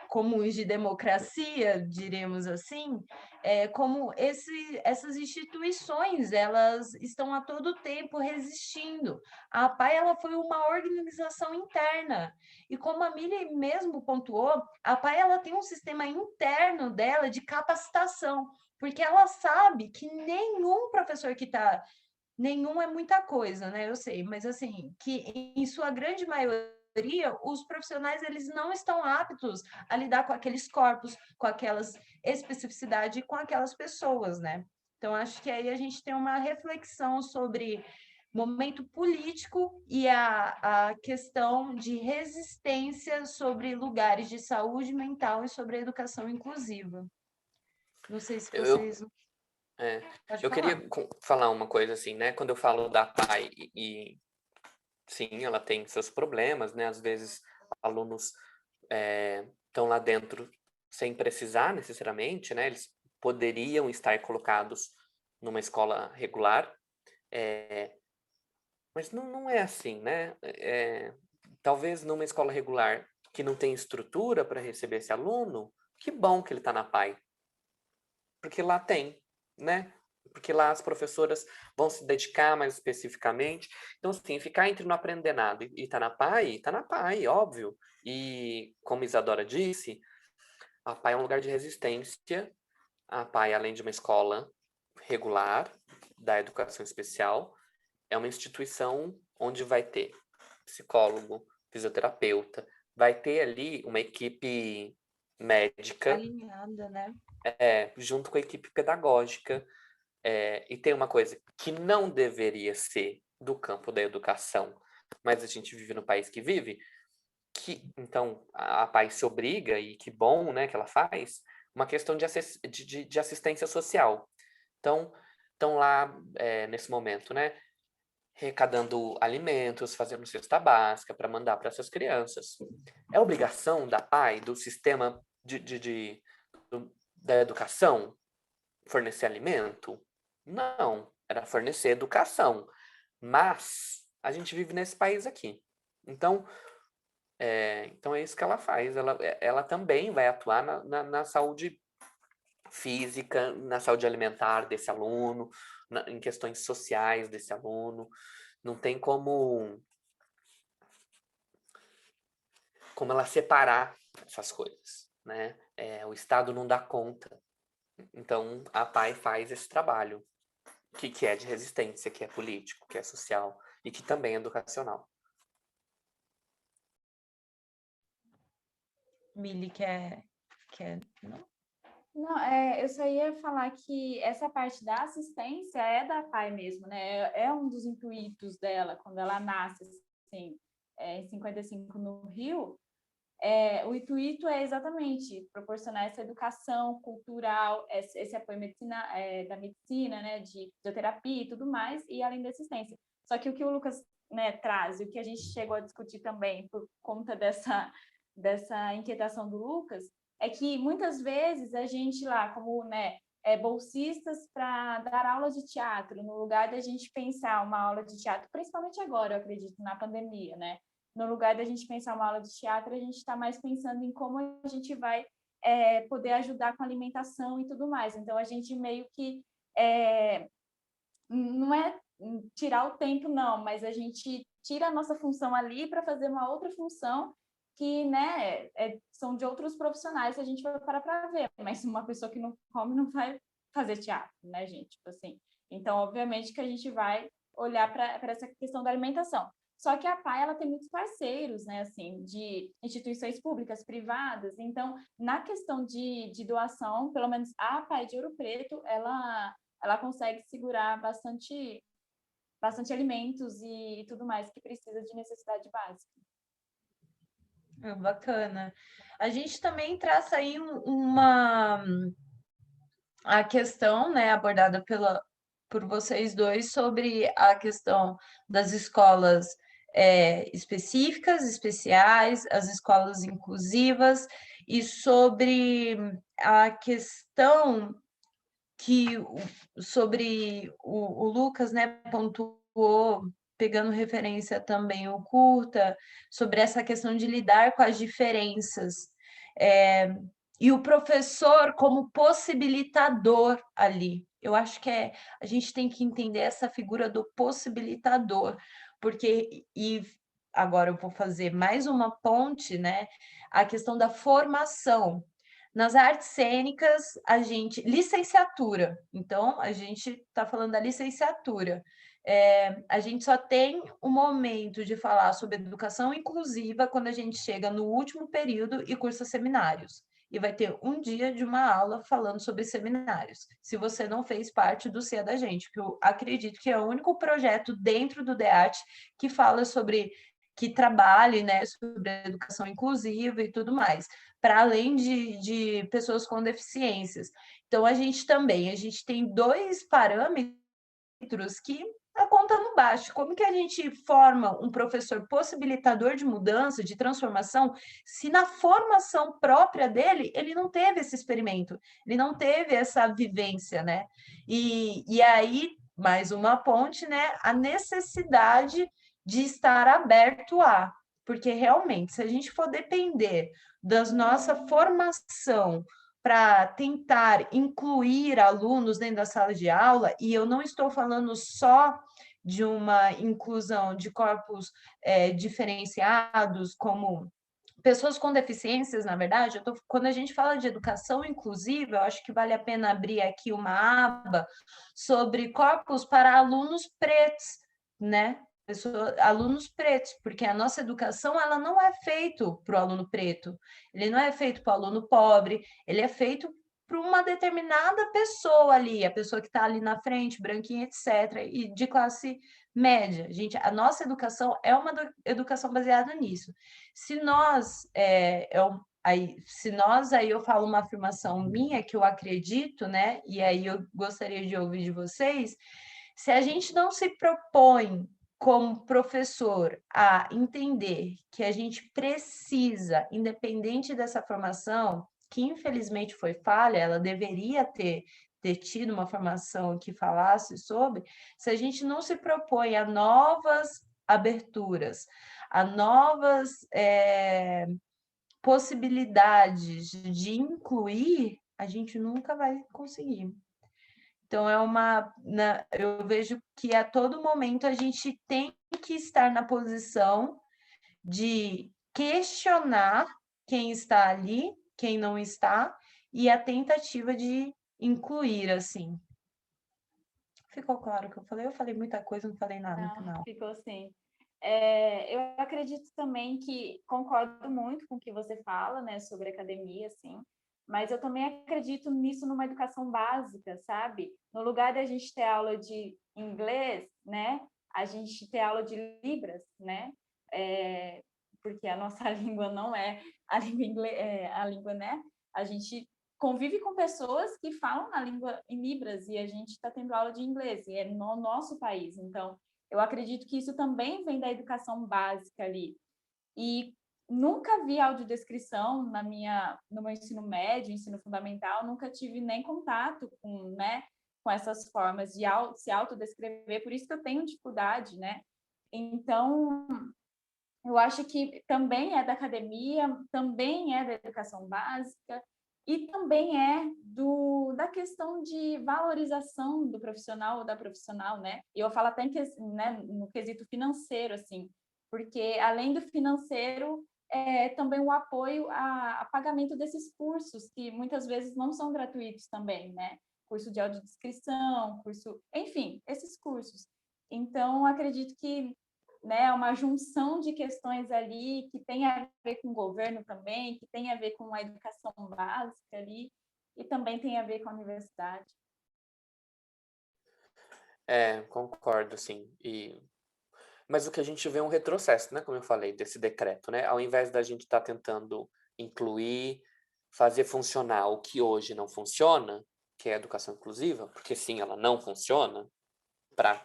comuns de democracia, diremos assim, como essas instituições, elas estão a todo tempo resistindo. A APAE, ela foi uma organização interna, e como a Mili mesmo pontuou, a APAE, ela tem um sistema interno dela de capacitação, porque ela sabe que nenhum professor que está... Nenhum é muita coisa, né? Eu sei, mas assim, que em sua grande maioria, os profissionais eles não estão aptos a lidar com aqueles corpos, com aquelas especificidades, com aquelas pessoas, né? Então, acho que aí a gente tem uma reflexão sobre momento político e a questão de resistência sobre lugares de saúde mental e sobre a educação inclusiva. Não sei se Eu, vocês... é, Pode eu falar. queria falar uma coisa assim, né? Quando eu falo da PAI, sim, ela tem seus problemas, né? Às vezes alunos estão lá dentro sem precisar necessariamente, né? Eles poderiam estar colocados numa escola regular, mas não é assim, né? Talvez numa escola regular que não tem estrutura para receber esse aluno, que bom que ele está na PAI, porque lá tem, né? Porque lá as professoras vão se dedicar mais especificamente. Então, assim, ficar entre não aprender nada e tá na PAI, óbvio. E, como Isadora disse, a PAI é um lugar de resistência. A PAI, além de uma escola regular da educação especial, é uma instituição onde vai ter psicólogo, fisioterapeuta, vai ter ali uma equipe médica, Alinhada, né? junto com a equipe pedagógica. E tem uma coisa que não deveria ser do campo da educação, mas a gente vive no país que vive, que então a PAI se obriga, e que bom, né, que ela faz, uma questão de assistência social. Então, estão lá nesse momento, né, arrecadando alimentos, fazendo cesta básica para mandar para essas crianças. É obrigação da PAI, do sistema da educação, fornecer alimento? Não, era fornecer educação. Mas a gente vive nesse país aqui. Então é isso que ela faz. Ela também vai atuar na saúde física, na saúde alimentar desse aluno, em questões sociais desse aluno. Não tem como ela separar essas coisas, né? O Estado não dá conta. Então, a PAI faz esse trabalho, que é de resistência, que é político, que é social e que também é educacional. Mili, quer... Não? Não, eu só ia falar que essa parte da assistência é da PAI mesmo, né? É um dos intuitos dela, quando ela nasce, assim, em 55 no Rio. O intuito é exatamente proporcionar essa educação cultural, esse apoio da medicina, né, de fisioterapia e tudo mais, e além da assistência. Só que o que o Lucas, né, traz, e o que a gente chegou a discutir também por conta dessa inquietação do Lucas, é que muitas vezes a gente lá, como, né, bolsistas para dar aula de teatro, no lugar da gente pensar uma aula de teatro, principalmente agora, eu acredito, na pandemia, né? No lugar da gente pensar uma aula de teatro, a gente está mais pensando em como a gente vai poder ajudar com a alimentação e tudo mais. Então, a gente meio que não é tirar o tempo, não, mas a gente tira a nossa função ali para fazer uma outra função que, né, são de outros profissionais que a gente vai parar para ver, mas uma pessoa que não come não vai fazer teatro, né, gente? Tipo assim. Então, obviamente que a gente vai olhar para essa questão da alimentação. Só que a PAI, ela tem muitos parceiros, né, assim, de instituições públicas, privadas. Então, na questão de doação, pelo menos a PAI de Ouro Preto, ela consegue segurar bastante alimentos e tudo mais que precisa de necessidade básica. Bacana. A gente também traça aí a questão, né, abordada por vocês dois sobre a questão das escolas específicas, especiais, as escolas inclusivas, e sobre a questão sobre o Lucas, né, pontuou, pegando referência também o Curta, sobre essa questão de lidar com as diferenças. E o professor como possibilitador ali. Eu acho que a gente tem que entender essa figura do possibilitador, porque, e agora eu vou fazer mais uma ponte, né? A questão da formação. Nas artes cênicas, licenciatura, então a gente está falando da licenciatura. A gente só tem o momento de falar sobre educação inclusiva quando a gente chega no último período e cursa seminários. E vai ter um dia de uma aula falando sobre seminários, se você não fez parte do CIA da gente, que eu acredito que é o único projeto dentro do DEAT que fala sobre, que trabalhe, né, sobre a educação inclusiva e tudo mais, para além de pessoas com deficiências. Então, a gente tem 2 parâmetros que a conta não baixa. Como que a gente forma um professor possibilitador de mudança, de transformação, se na formação própria dele, ele não teve esse experimento, ele não teve essa vivência, né? E aí, mais uma ponte, né? A necessidade de estar aberto porque realmente, se a gente for depender da nossa formação para tentar incluir alunos dentro da sala de aula, e eu não estou falando só de uma inclusão de corpos diferenciados, como pessoas com deficiências, na verdade, quando a gente fala de educação inclusiva, eu acho que vale a pena abrir aqui uma aba sobre corpos para alunos pretos, né? Alunos pretos, porque a nossa educação ela não é feito para o aluno preto, ele não é feito para o aluno pobre, ele é feito para uma determinada pessoa ali, a pessoa que está ali na frente, branquinha, etc., e de classe média. Gente, a nossa educação é uma educação baseada nisso. Se nós, aí eu falo uma afirmação minha que eu acredito, né? E aí eu gostaria de ouvir de vocês. Se a gente não se propõe como professor, a entender que a gente precisa, independente dessa formação, que infelizmente foi falha, ela deveria ter tido uma formação que falasse sobre, se a gente não se propõe a novas aberturas, a novas possibilidades de incluir, a gente nunca vai conseguir. Então, eu vejo que a todo momento a gente tem que estar na posição de questionar quem está ali, quem não está, e a tentativa de incluir, assim. Ficou claro o que eu falei? Eu falei muita coisa, não falei nada no final. Ficou sim. Eu acredito também que concordo muito com o que você fala, né, sobre academia, assim, mas eu também acredito nisso numa educação básica, sabe? No lugar de a gente ter aula de inglês, né, a gente ter aula de Libras, né? Porque a nossa língua não é a língua inglês, a língua, né? A gente convive com pessoas que falam a língua em Libras e a gente está tendo aula de inglês, e é no nosso país. Então, eu acredito que isso também vem da educação básica ali. E nunca vi audiodescrição no meu ensino médio, ensino fundamental, nunca tive nem contato com, né, com essas formas de se autodescrever, por isso que eu tenho dificuldade, né? Então, eu acho que também é da academia, também é da educação básica, e também é da questão de valorização do profissional ou da profissional, né? E eu falo até né, no quesito financeiro, assim, porque além do financeiro, também o apoio a pagamento desses cursos, que muitas vezes não são gratuitos também, né? Curso de audiodescrição, enfim, esses cursos. Então, acredito que, né, uma junção de questões ali que tem a ver com o governo também, que tem a ver com a educação básica ali, e também tem a ver com a universidade. Concordo, sim. Mas o que a gente vê é um retrocesso, né? Como eu falei, desse decreto, né? Ao invés da gente estar tentando incluir, fazer funcionar o que hoje não funciona, que é a educação inclusiva, porque sim, ela não funciona,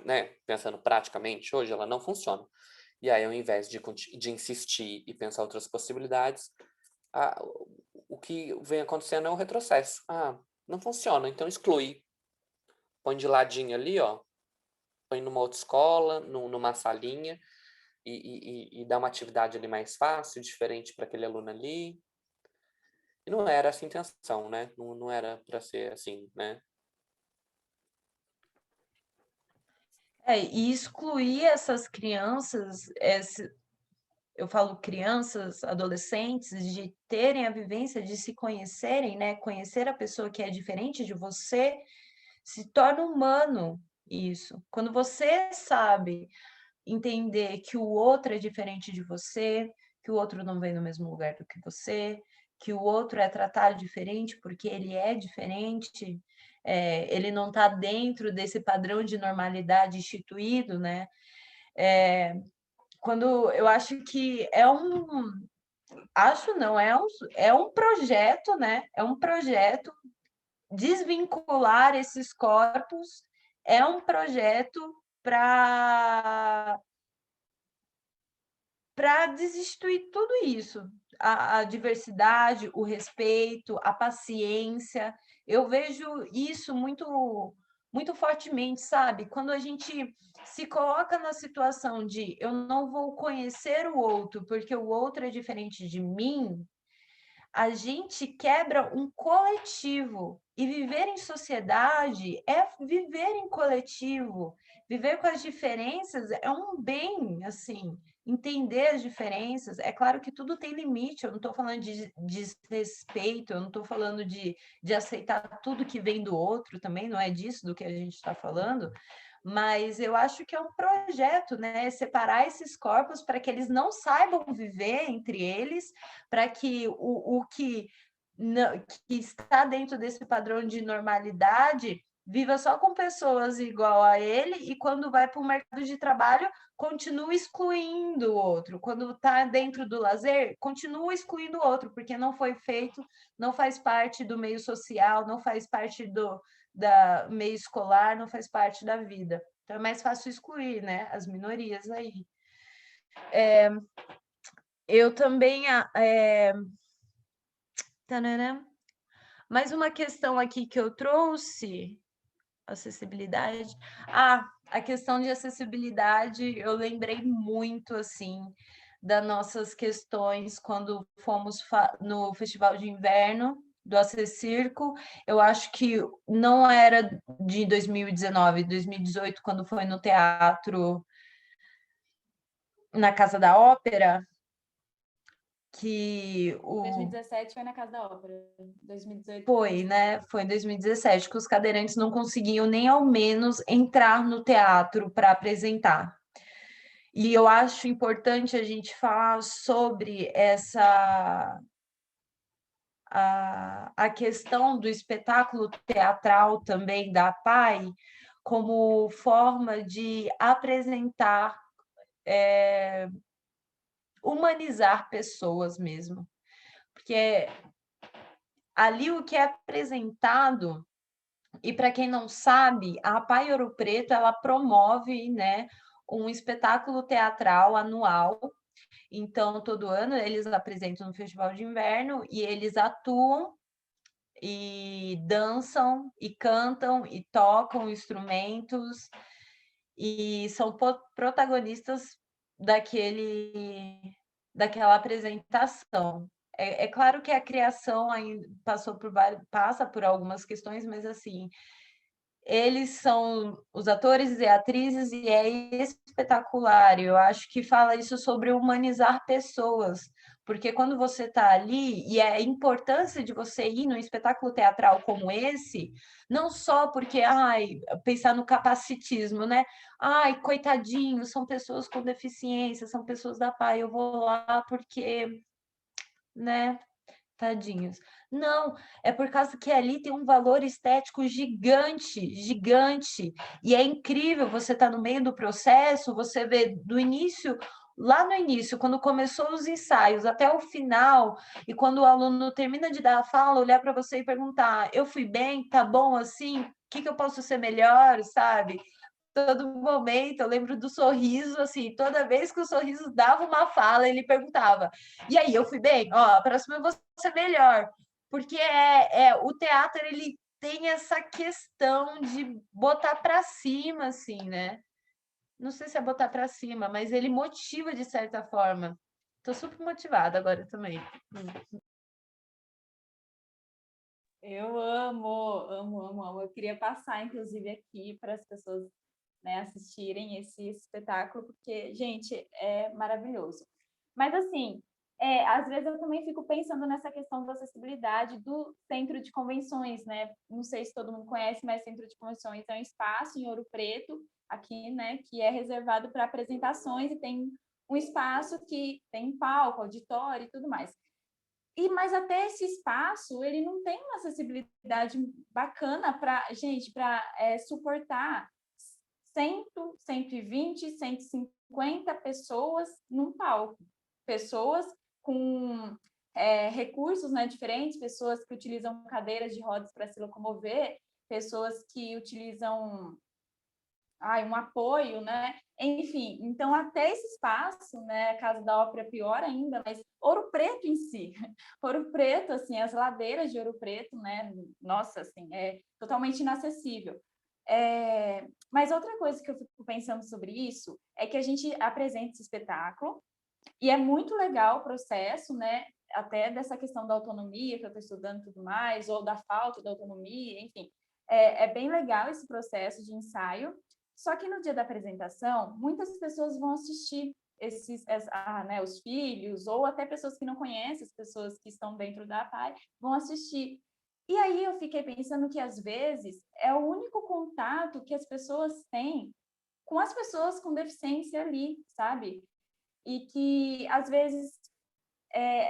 né? Pensando praticamente, hoje ela não funciona. E aí, ao invés de insistir e pensar outras possibilidades, o que vem acontecendo é um retrocesso. Não funciona, então exclui. Põe de ladinho ali, ó. Põe numa outra escola, numa salinha, e dá uma atividade ali mais fácil, diferente para aquele aluno ali. E não era essa a intenção, né? Não era para ser assim, né? E excluir essas crianças, eu falo crianças, adolescentes, de terem a vivência de se conhecerem, né? Conhecer a pessoa que é diferente de você, se torna humano isso. Quando você sabe entender que o outro é diferente de você, que o outro não vem no mesmo lugar do que você, que o outro é tratado diferente porque ele é diferente, ele não está dentro desse padrão de normalidade instituído, né? Quando eu acho que é um projeto, né? É um projeto desvincular esses corpos, é um projeto para desinstituir tudo isso, a diversidade, o respeito, a paciência. Eu vejo isso muito fortemente, sabe? Quando a gente se coloca na situação de eu não vou conhecer o outro porque o outro é diferente de mim, a gente quebra um coletivo. E viver em sociedade é viver em coletivo. Viver com as diferenças é um bem, assim, entender as diferenças. É claro que tudo tem limite, eu não estou falando de desrespeito, eu não estou falando de aceitar tudo que vem do outro também, não é disso do que a gente está falando, mas eu acho que é um projeto, né? Separar esses corpos para que eles não saibam viver entre eles, para que o que está dentro desse padrão de normalidade viva só com pessoas igual a ele e quando vai para o mercado de trabalho continua excluindo o outro. Quando está dentro do lazer, continua excluindo o outro, porque não foi feito, não faz parte do meio social, não faz parte meio escolar não faz parte da vida. Então é mais fácil excluir, né, as minorias aí. Eu também... Tanana. Mais uma questão aqui que eu trouxe, acessibilidade. A questão de acessibilidade, eu lembrei muito, assim, das nossas questões quando fomos no Festival de Inverno do Acessirco. Eu acho que não era de 2019, 2018, quando foi no teatro, na Casa da Ópera, que 2017 foi na Casa da Ópera, 2018 foi, né? Foi em 2017 que os cadeirantes não conseguiam nem ao menos entrar no teatro para apresentar. E eu acho importante a gente falar sobre a questão do espetáculo teatral também da PAI como forma de apresentar, humanizar pessoas mesmo. Porque ali o que é apresentado, e para quem não sabe, a PAI Ouro Preto ela promove, né, um espetáculo teatral anual. Então, todo ano eles apresentam no Festival de Inverno e eles atuam e dançam e cantam e tocam instrumentos e são protagonistas daquela apresentação. É claro que a criação ainda passa por algumas questões, mas assim, eles são os atores e atrizes e é espetacular. Eu acho que fala isso sobre humanizar pessoas, porque quando você está ali, e é a importância de você ir num espetáculo teatral como esse, não só porque, pensar no capacitismo, né? Ai, coitadinho, são pessoas com deficiência, são pessoas da PAI, eu vou lá porque, né? Tadinhos. Não, é por causa que ali tem um valor estético gigante, gigante. E é incrível você estar no meio do processo, você vê do início, lá no início, quando começou os ensaios, até o final, e quando o aluno termina de dar a fala, olhar para você e perguntar: eu fui bem? Tá bom assim? O que eu posso ser melhor, sabe? Todo momento, eu lembro do sorriso, assim, toda vez que o sorriso dava uma fala, ele perguntava: e aí, eu fui bem? Ó, a próxima eu vou ser melhor. Porque o teatro, ele tem essa questão de botar para cima, assim, né? Não sei se é botar para cima, mas ele motiva de certa forma. Tô super motivada agora também. Eu amo, amo, amo, amo. Eu queria passar, inclusive, aqui para as pessoas, né, assistirem esse espetáculo, porque, gente, é maravilhoso. Mas, assim, às vezes eu também fico pensando nessa questão da acessibilidade do centro de convenções, né? Não sei se todo mundo conhece, mas centro de convenções é um espaço em Ouro Preto, aqui, né, que é reservado para apresentações e tem um espaço que tem palco, auditório e tudo mais. Mas até esse espaço, ele não tem uma acessibilidade bacana para, gente, para suportar 100, 120, 150 pessoas num palco. Pessoas com recursos, né, diferentes, pessoas que utilizam cadeiras de rodas para se locomover, pessoas que utilizam um apoio, né? Enfim, então até esse espaço, né, a Casa da Ópera é pior ainda, mas Ouro Preto em si, Ouro Preto, assim, as ladeiras de Ouro Preto, né, nossa, assim, é totalmente inacessível. Mas outra coisa que eu fico pensando sobre isso é que a gente apresenta esse espetáculo e é muito legal o processo, né, até dessa questão da autonomia que eu estou estudando e tudo mais, ou da falta da autonomia, enfim, é bem legal esse processo de ensaio. Só que no dia da apresentação, muitas pessoas vão assistir né, os filhos, ou até pessoas que não conhecem, as pessoas que estão dentro da PAI, vão assistir. E aí eu fiquei pensando que, às vezes, é o único contato que as pessoas têm com as pessoas com deficiência ali, sabe? E que, às vezes,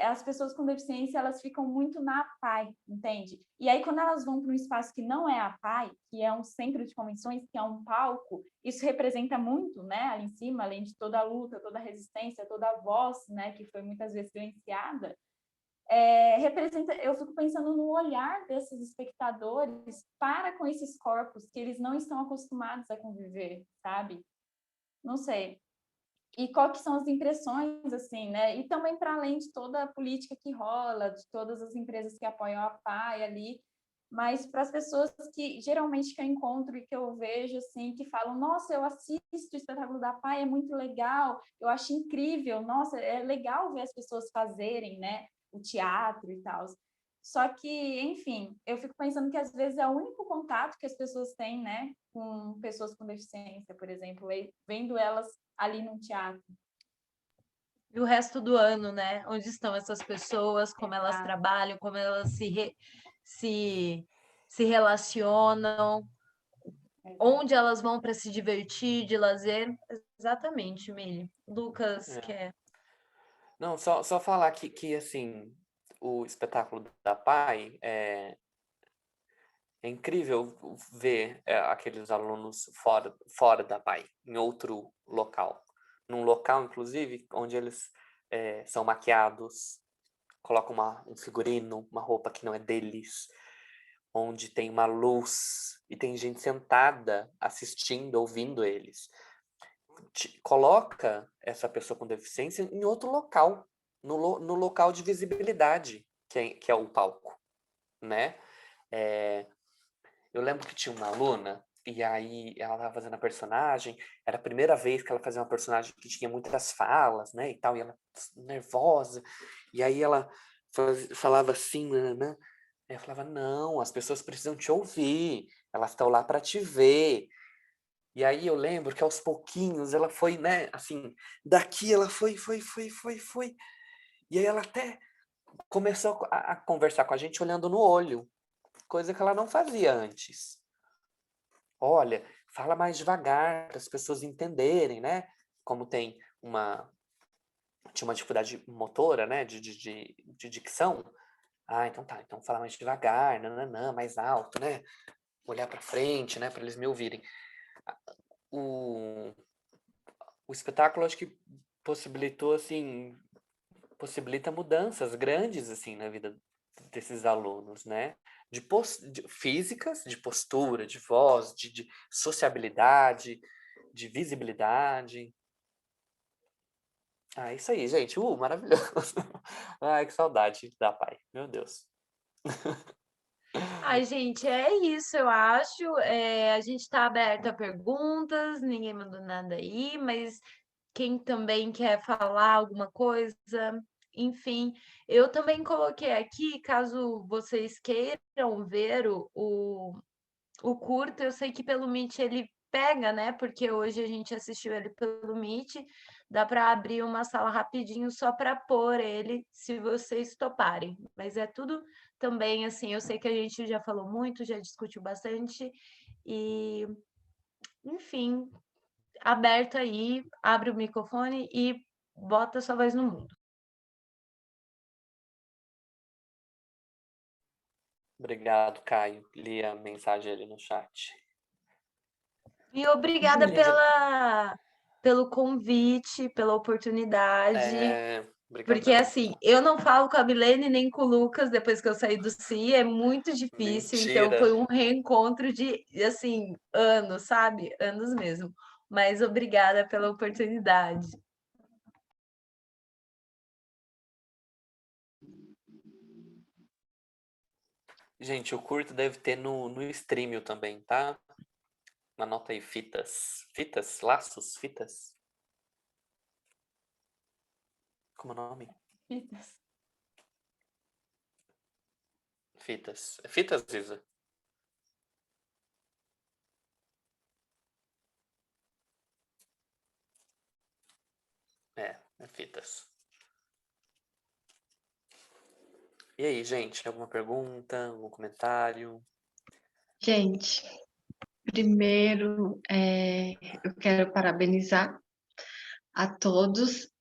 as pessoas com deficiência, elas ficam muito na PAI, entende? E aí, quando elas vão para um espaço que não é a PAI, que é um centro de convenções, que é um palco, isso representa muito, né, ali em cima, além de toda a luta, toda a resistência, toda a voz, né, que foi muitas vezes silenciada, eu fico pensando no olhar desses espectadores para com esses corpos que eles não estão acostumados a conviver, sabe? Não sei. E quais que são as impressões, assim, né? E também para além de toda a política que rola, de todas as empresas que apoiam a PAI ali, mas para as pessoas que geralmente que eu encontro e que eu vejo, assim, que falam, nossa, eu assisto o espetáculo da PAI, é muito legal, eu acho incrível, nossa, é legal ver as pessoas fazerem, né, o teatro e tal. Só que, enfim, eu fico pensando que às vezes é o único contato que as pessoas têm, né, com pessoas com deficiência, por exemplo, vendo elas ali no teatro. E o resto do ano, né? Onde estão essas pessoas, como elas Exato. trabalham, como elas se relacionam, onde elas vão para se divertir, de lazer. Exatamente, Mili. Lucas, É. quer. Não, só falar que assim, o espetáculo da PAI é incrível ver aqueles alunos fora da PAI, em outro local. Num local, inclusive, onde eles são maquiados, colocam um figurino, uma roupa que não é deles, onde tem uma luz e tem gente sentada assistindo, ouvindo eles. Coloca essa pessoa com deficiência em outro local, no local de visibilidade, que é o palco, né? Eu lembro que tinha uma aluna, e aí ela estava fazendo a personagem, era a primeira vez que ela fazia uma personagem que tinha muitas falas, né, e tal, e ela nervosa, e aí ela falava assim, né? Aí eu falava, não, as pessoas precisam te ouvir, elas estão lá para te ver. E aí eu lembro que aos pouquinhos ela foi, né, assim, daqui ela foi. E aí ela até começou a conversar com a gente olhando no olho, coisa que ela não fazia antes. Olha, fala mais devagar para as pessoas entenderem, né? Como tinha uma dificuldade motora, né, de dicção. Ah, então tá, então fala mais devagar, nananã, mais alto, né? Olhar para frente, né, para eles me ouvirem. O, o espetáculo acho que possibilitou assim, possibilita mudanças grandes assim na vida desses alunos, né? De físicas, de postura, de voz, de sociabilidade, de visibilidade. Ah, isso aí, gente. Maravilhoso. Ai, que saudade da PAI. Meu Deus. Ai, gente, é isso, eu acho. A gente está aberto a perguntas, ninguém mandou nada aí, mas quem também quer falar alguma coisa, enfim, eu também coloquei aqui, caso vocês queiram ver o curto, eu sei que pelo Meet ele pega, né? Porque hoje a gente assistiu ele pelo Meet, dá para abrir uma sala rapidinho só para pôr ele, se vocês toparem. Mas é tudo também assim, eu sei que a gente já falou muito, já discutiu bastante e, enfim, aberto aí, abre o microfone e bota sua voz no mundo. Obrigado, Caio. Li a mensagem ali no chat. E obrigada pelo convite, pela oportunidade. Obrigadão. Porque, assim, eu não falo com a Milene nem com o Lucas depois que eu saí do CI, é muito difícil. Mentira. Então, foi um reencontro de, assim, anos, sabe? Anos mesmo. Mas obrigada pela oportunidade. Gente, o curto deve ter no Streamio também, tá? Anota aí, fitas. Fitas? Laços? Fitas? Como é o nome? Fitas. Fitas. É fitas, Isa? É fitas. E aí, gente, alguma pergunta, algum comentário? Gente, primeiro eu quero parabenizar a todos.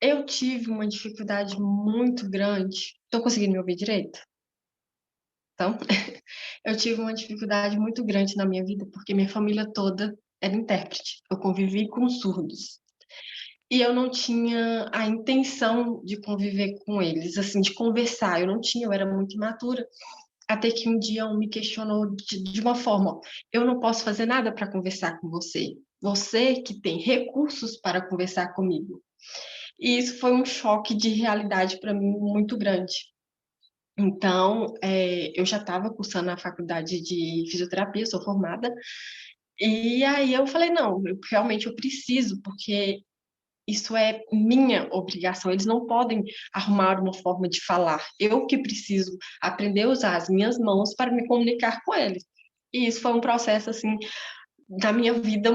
Eu tive uma dificuldade muito grande. Estão conseguindo me ouvir direito? Então, eu tive uma dificuldade muito grande na minha vida, porque minha família toda era intérprete. Eu convivi com surdos. e eu não tinha a intenção de conviver com eles, assim, de conversar. Eu não tinha, eu era muito imatura. Até que um dia um me questionou de uma forma: eu não posso fazer nada para conversar com você. Você que tem recursos para conversar comigo. E isso foi um choque de realidade para mim muito grande. Então, eu já estava cursando a faculdade de fisioterapia, sou formada, e aí eu falei, não, realmente eu preciso, porque isso é minha obrigação, eles não podem arrumar uma forma de falar, eu que preciso aprender a usar as minhas mãos para me comunicar com eles. E isso foi um processo, assim, da minha vida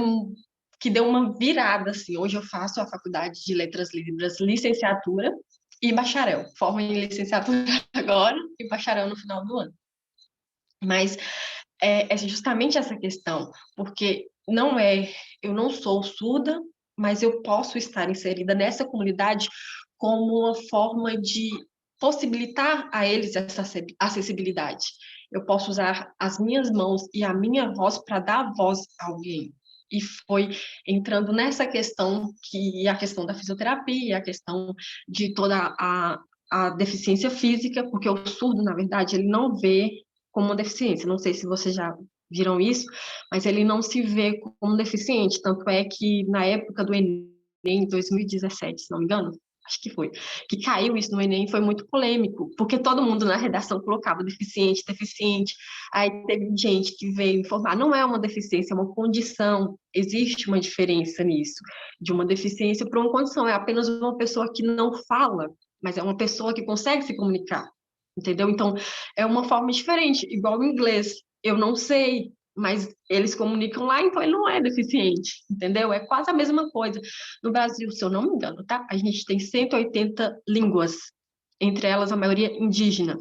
que deu uma virada, assim. Hoje eu faço a faculdade de Letras Libras, licenciatura e bacharel. Formo em licenciatura agora e bacharel no final do ano. Mas é justamente essa questão, porque eu não sou surda, mas eu posso estar inserida nessa comunidade como uma forma de possibilitar a eles essa acessibilidade. Eu posso usar as minhas mãos e a minha voz para dar voz a alguém. E foi entrando nessa questão, que é a questão da fisioterapia, a questão de toda a deficiência física, porque o surdo, na verdade, ele não vê como uma deficiência. Não sei se vocês já viram isso, mas ele não se vê como deficiente. Tanto é que na época do Enem, em 2017, se não me engano, acho que foi, que caiu isso no Enem, foi muito polêmico, porque todo mundo na redação colocava deficiente, deficiente. Aí teve gente que veio informar, não é uma deficiência, é uma condição. Existe uma diferença nisso, de uma deficiência para uma condição. É apenas uma pessoa que não fala, mas é uma pessoa que consegue se comunicar. Entendeu? Então, é uma forma diferente, igual o inglês. Eu não sei, mas eles comunicam lá, então ele não é deficiente, entendeu? É quase a mesma coisa. No Brasil, se eu não me engano, tá? A gente tem 180 línguas, entre elas a maioria indígena,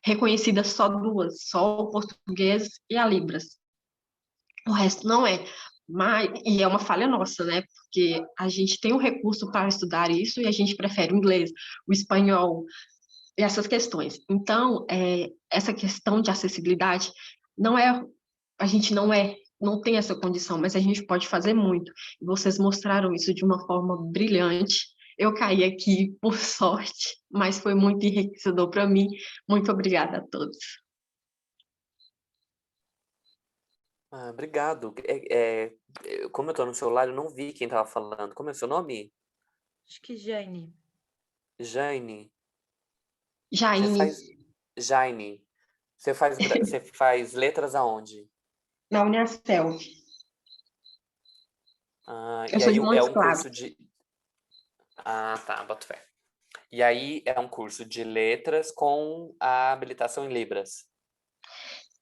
reconhecidas só duas, só o português e a Libras. O resto não é. E é uma falha nossa, né? Porque a gente tem o recurso para estudar isso e a gente prefere o inglês, o espanhol, essas questões. Então, essa questão de acessibilidade não é, a gente não tem essa condição, mas a gente pode fazer muito. E vocês mostraram isso de uma forma brilhante. Eu caí aqui por sorte, mas foi muito enriquecedor para mim. Muito obrigada a todos. Obrigado. Como eu estou no celular, eu não vi quem estava falando. Como é o seu nome? Acho que Jane. Jane. Jaine, Jaine. Você faz letras aonde? na Unicel. Eu E sou aí de é Montes um Claros. curso de... Tá, boto fé. E aí é um curso de letras com a habilitação em Libras.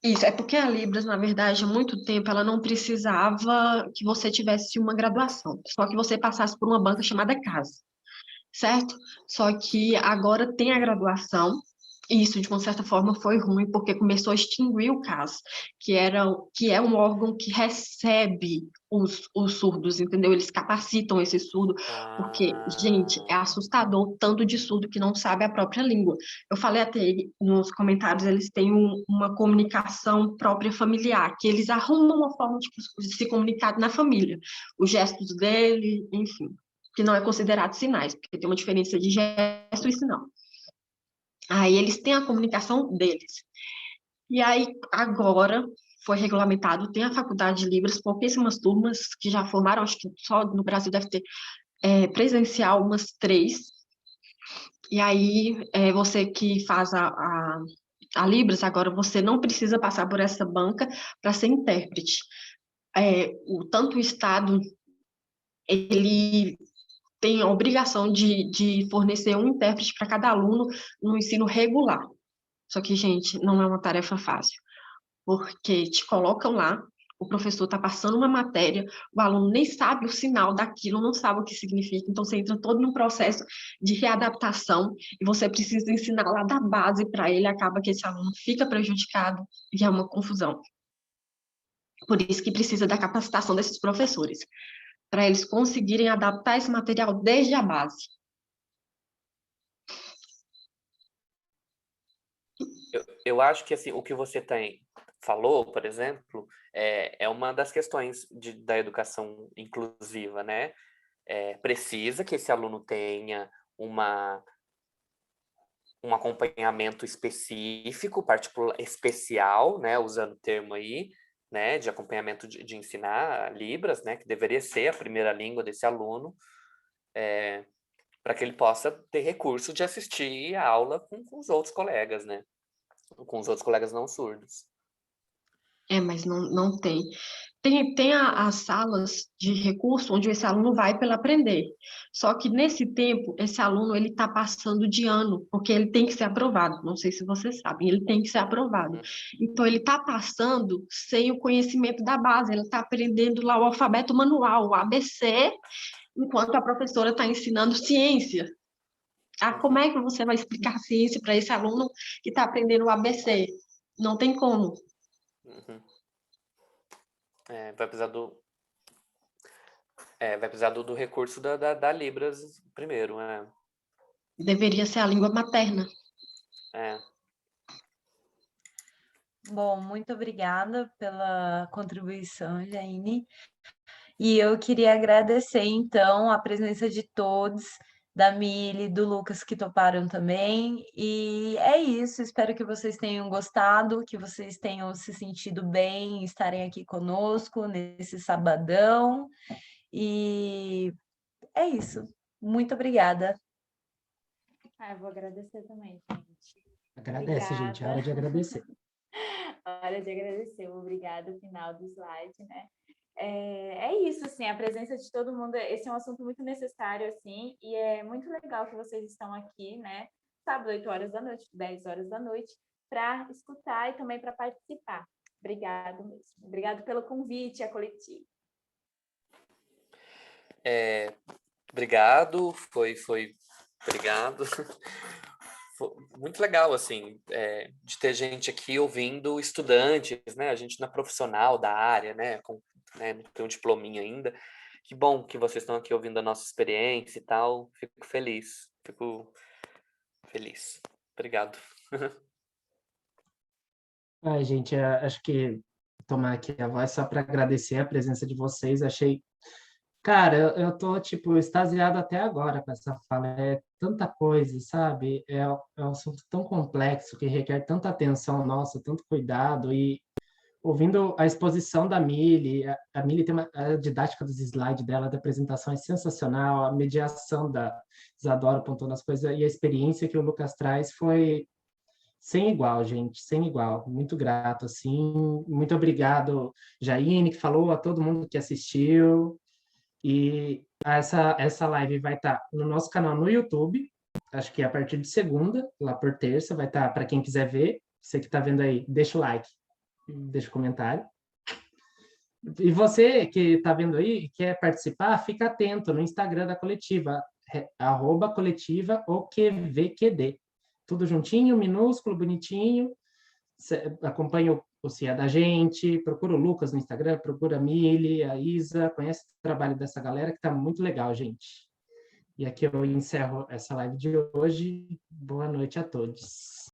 Isso, é porque a Libras, na verdade, há muito tempo ela não precisava que você tivesse uma graduação, só que você passasse por uma banca chamada CAS, certo? Só que agora tem a graduação, e isso, de uma certa forma, foi ruim, porque começou a extinguir o CAS, que é um órgão que recebe os surdos, entendeu? Eles capacitam esse surdo, porque, gente, é assustador o tanto de surdo que não sabe a própria língua. Eu falei até nos comentários, eles têm uma comunicação própria familiar, que eles arrumam uma forma de se comunicar na família, os gestos dele, enfim, que não é considerado sinais, porque tem uma diferença de gesto e sinal. Aí eles têm a comunicação deles. E aí, agora, foi regulamentado, tem a faculdade de Libras, pouquíssimas turmas que já formaram, acho que só no Brasil deve ter presencial umas 3. E aí, você que faz a Libras, agora você não precisa passar por essa banca para ser intérprete. Tanto o Estado, ele tem a obrigação de fornecer um intérprete para cada aluno no ensino regular. Só que, gente, não é uma tarefa fácil, porque te colocam lá, o professor está passando uma matéria, o aluno nem sabe o sinal daquilo, não sabe o que significa, então você entra todo num processo de readaptação e você precisa ensinar lá da base para ele, acaba que esse aluno fica prejudicado e é uma confusão. Por isso que precisa da capacitação desses professores, para eles conseguirem adaptar esse material desde a base. Eu acho que assim, o que você falou, por exemplo, é uma das questões da educação inclusiva, né? precisa que esse aluno tenha um acompanhamento específico, particular, especial, né, usando o termo aí, né, de acompanhamento de ensinar Libras, né, que deveria ser a primeira língua desse aluno, para que ele possa ter recurso de assistir a aula com os outros colegas, né, com os outros colegas não surdos. Mas não tem. Tem as salas de recurso onde esse aluno vai para ele aprender. Só que nesse tempo, esse aluno ele está passando de ano, porque ele tem que ser aprovado. Não sei se vocês sabem, ele tem que ser aprovado. Então, ele está passando sem o conhecimento da base, ele está aprendendo lá o alfabeto manual, o ABC, enquanto a professora está ensinando ciência. Como é que você vai explicar ciência para esse aluno que está aprendendo o ABC? Não tem como. Vai precisar do recurso da Libras primeiro, né? Deveria ser a língua materna. Bom, muito obrigada pela contribuição, Jaine. E eu queria agradecer, então, a presença de todos, da Mili, do Lucas, que toparam também. E é isso, espero que vocês tenham gostado, que vocês tenham se sentido bem em estarem aqui conosco nesse sabadão. E é isso. Muito obrigada. Eu vou agradecer também, gente. Agradece, gente. É hora de agradecer. Hora de agradecer. Obrigada, final do slide, né? É isso, assim, a presença de todo mundo. Esse é um assunto muito necessário, assim, e é muito legal que vocês estão aqui, né? Sábado, 8 horas da noite, 10 horas da noite, para escutar e também para participar. Obrigado mesmo. Obrigado pelo convite à coletiva. Obrigado, obrigado. Foi muito legal, assim, de ter gente aqui ouvindo estudantes, né? A gente não é profissional da área, né? Não tem um diplominha ainda. Que bom que vocês estão aqui ouvindo a nossa experiência e tal. Fico feliz. Obrigado. Gente, acho que tomar aqui a voz só para agradecer a presença de vocês. Achei. Cara, eu tô, tipo, extasiado até agora com essa fala. É tanta coisa, sabe? É um assunto tão complexo que requer tanta atenção nossa, tanto cuidado. E ouvindo a exposição da Mili, a Mili tem a didática dos slides dela, da apresentação é sensacional, a mediação da Isadora apontando as coisas e a experiência que o Lucas traz foi sem igual, gente, sem igual. Muito grato, assim. Muito obrigado, Jaine, que falou, a todo mundo que assistiu. E essa live vai estar no nosso canal no YouTube, acho que a partir de segunda, lá por terça, vai estar para quem quiser ver. Você que está vendo aí, deixa o like, deixa o comentário. E você que está vendo aí e quer participar, fica atento no Instagram da coletiva, @coletiva_OQVQD. Tudo juntinho, minúsculo, bonitinho. Acompanha o CIA da gente, procura o Lucas no Instagram, procura a Mili, a Isa, conhece o trabalho dessa galera que está muito legal, gente. E aqui eu encerro essa live de hoje. Boa noite a todos.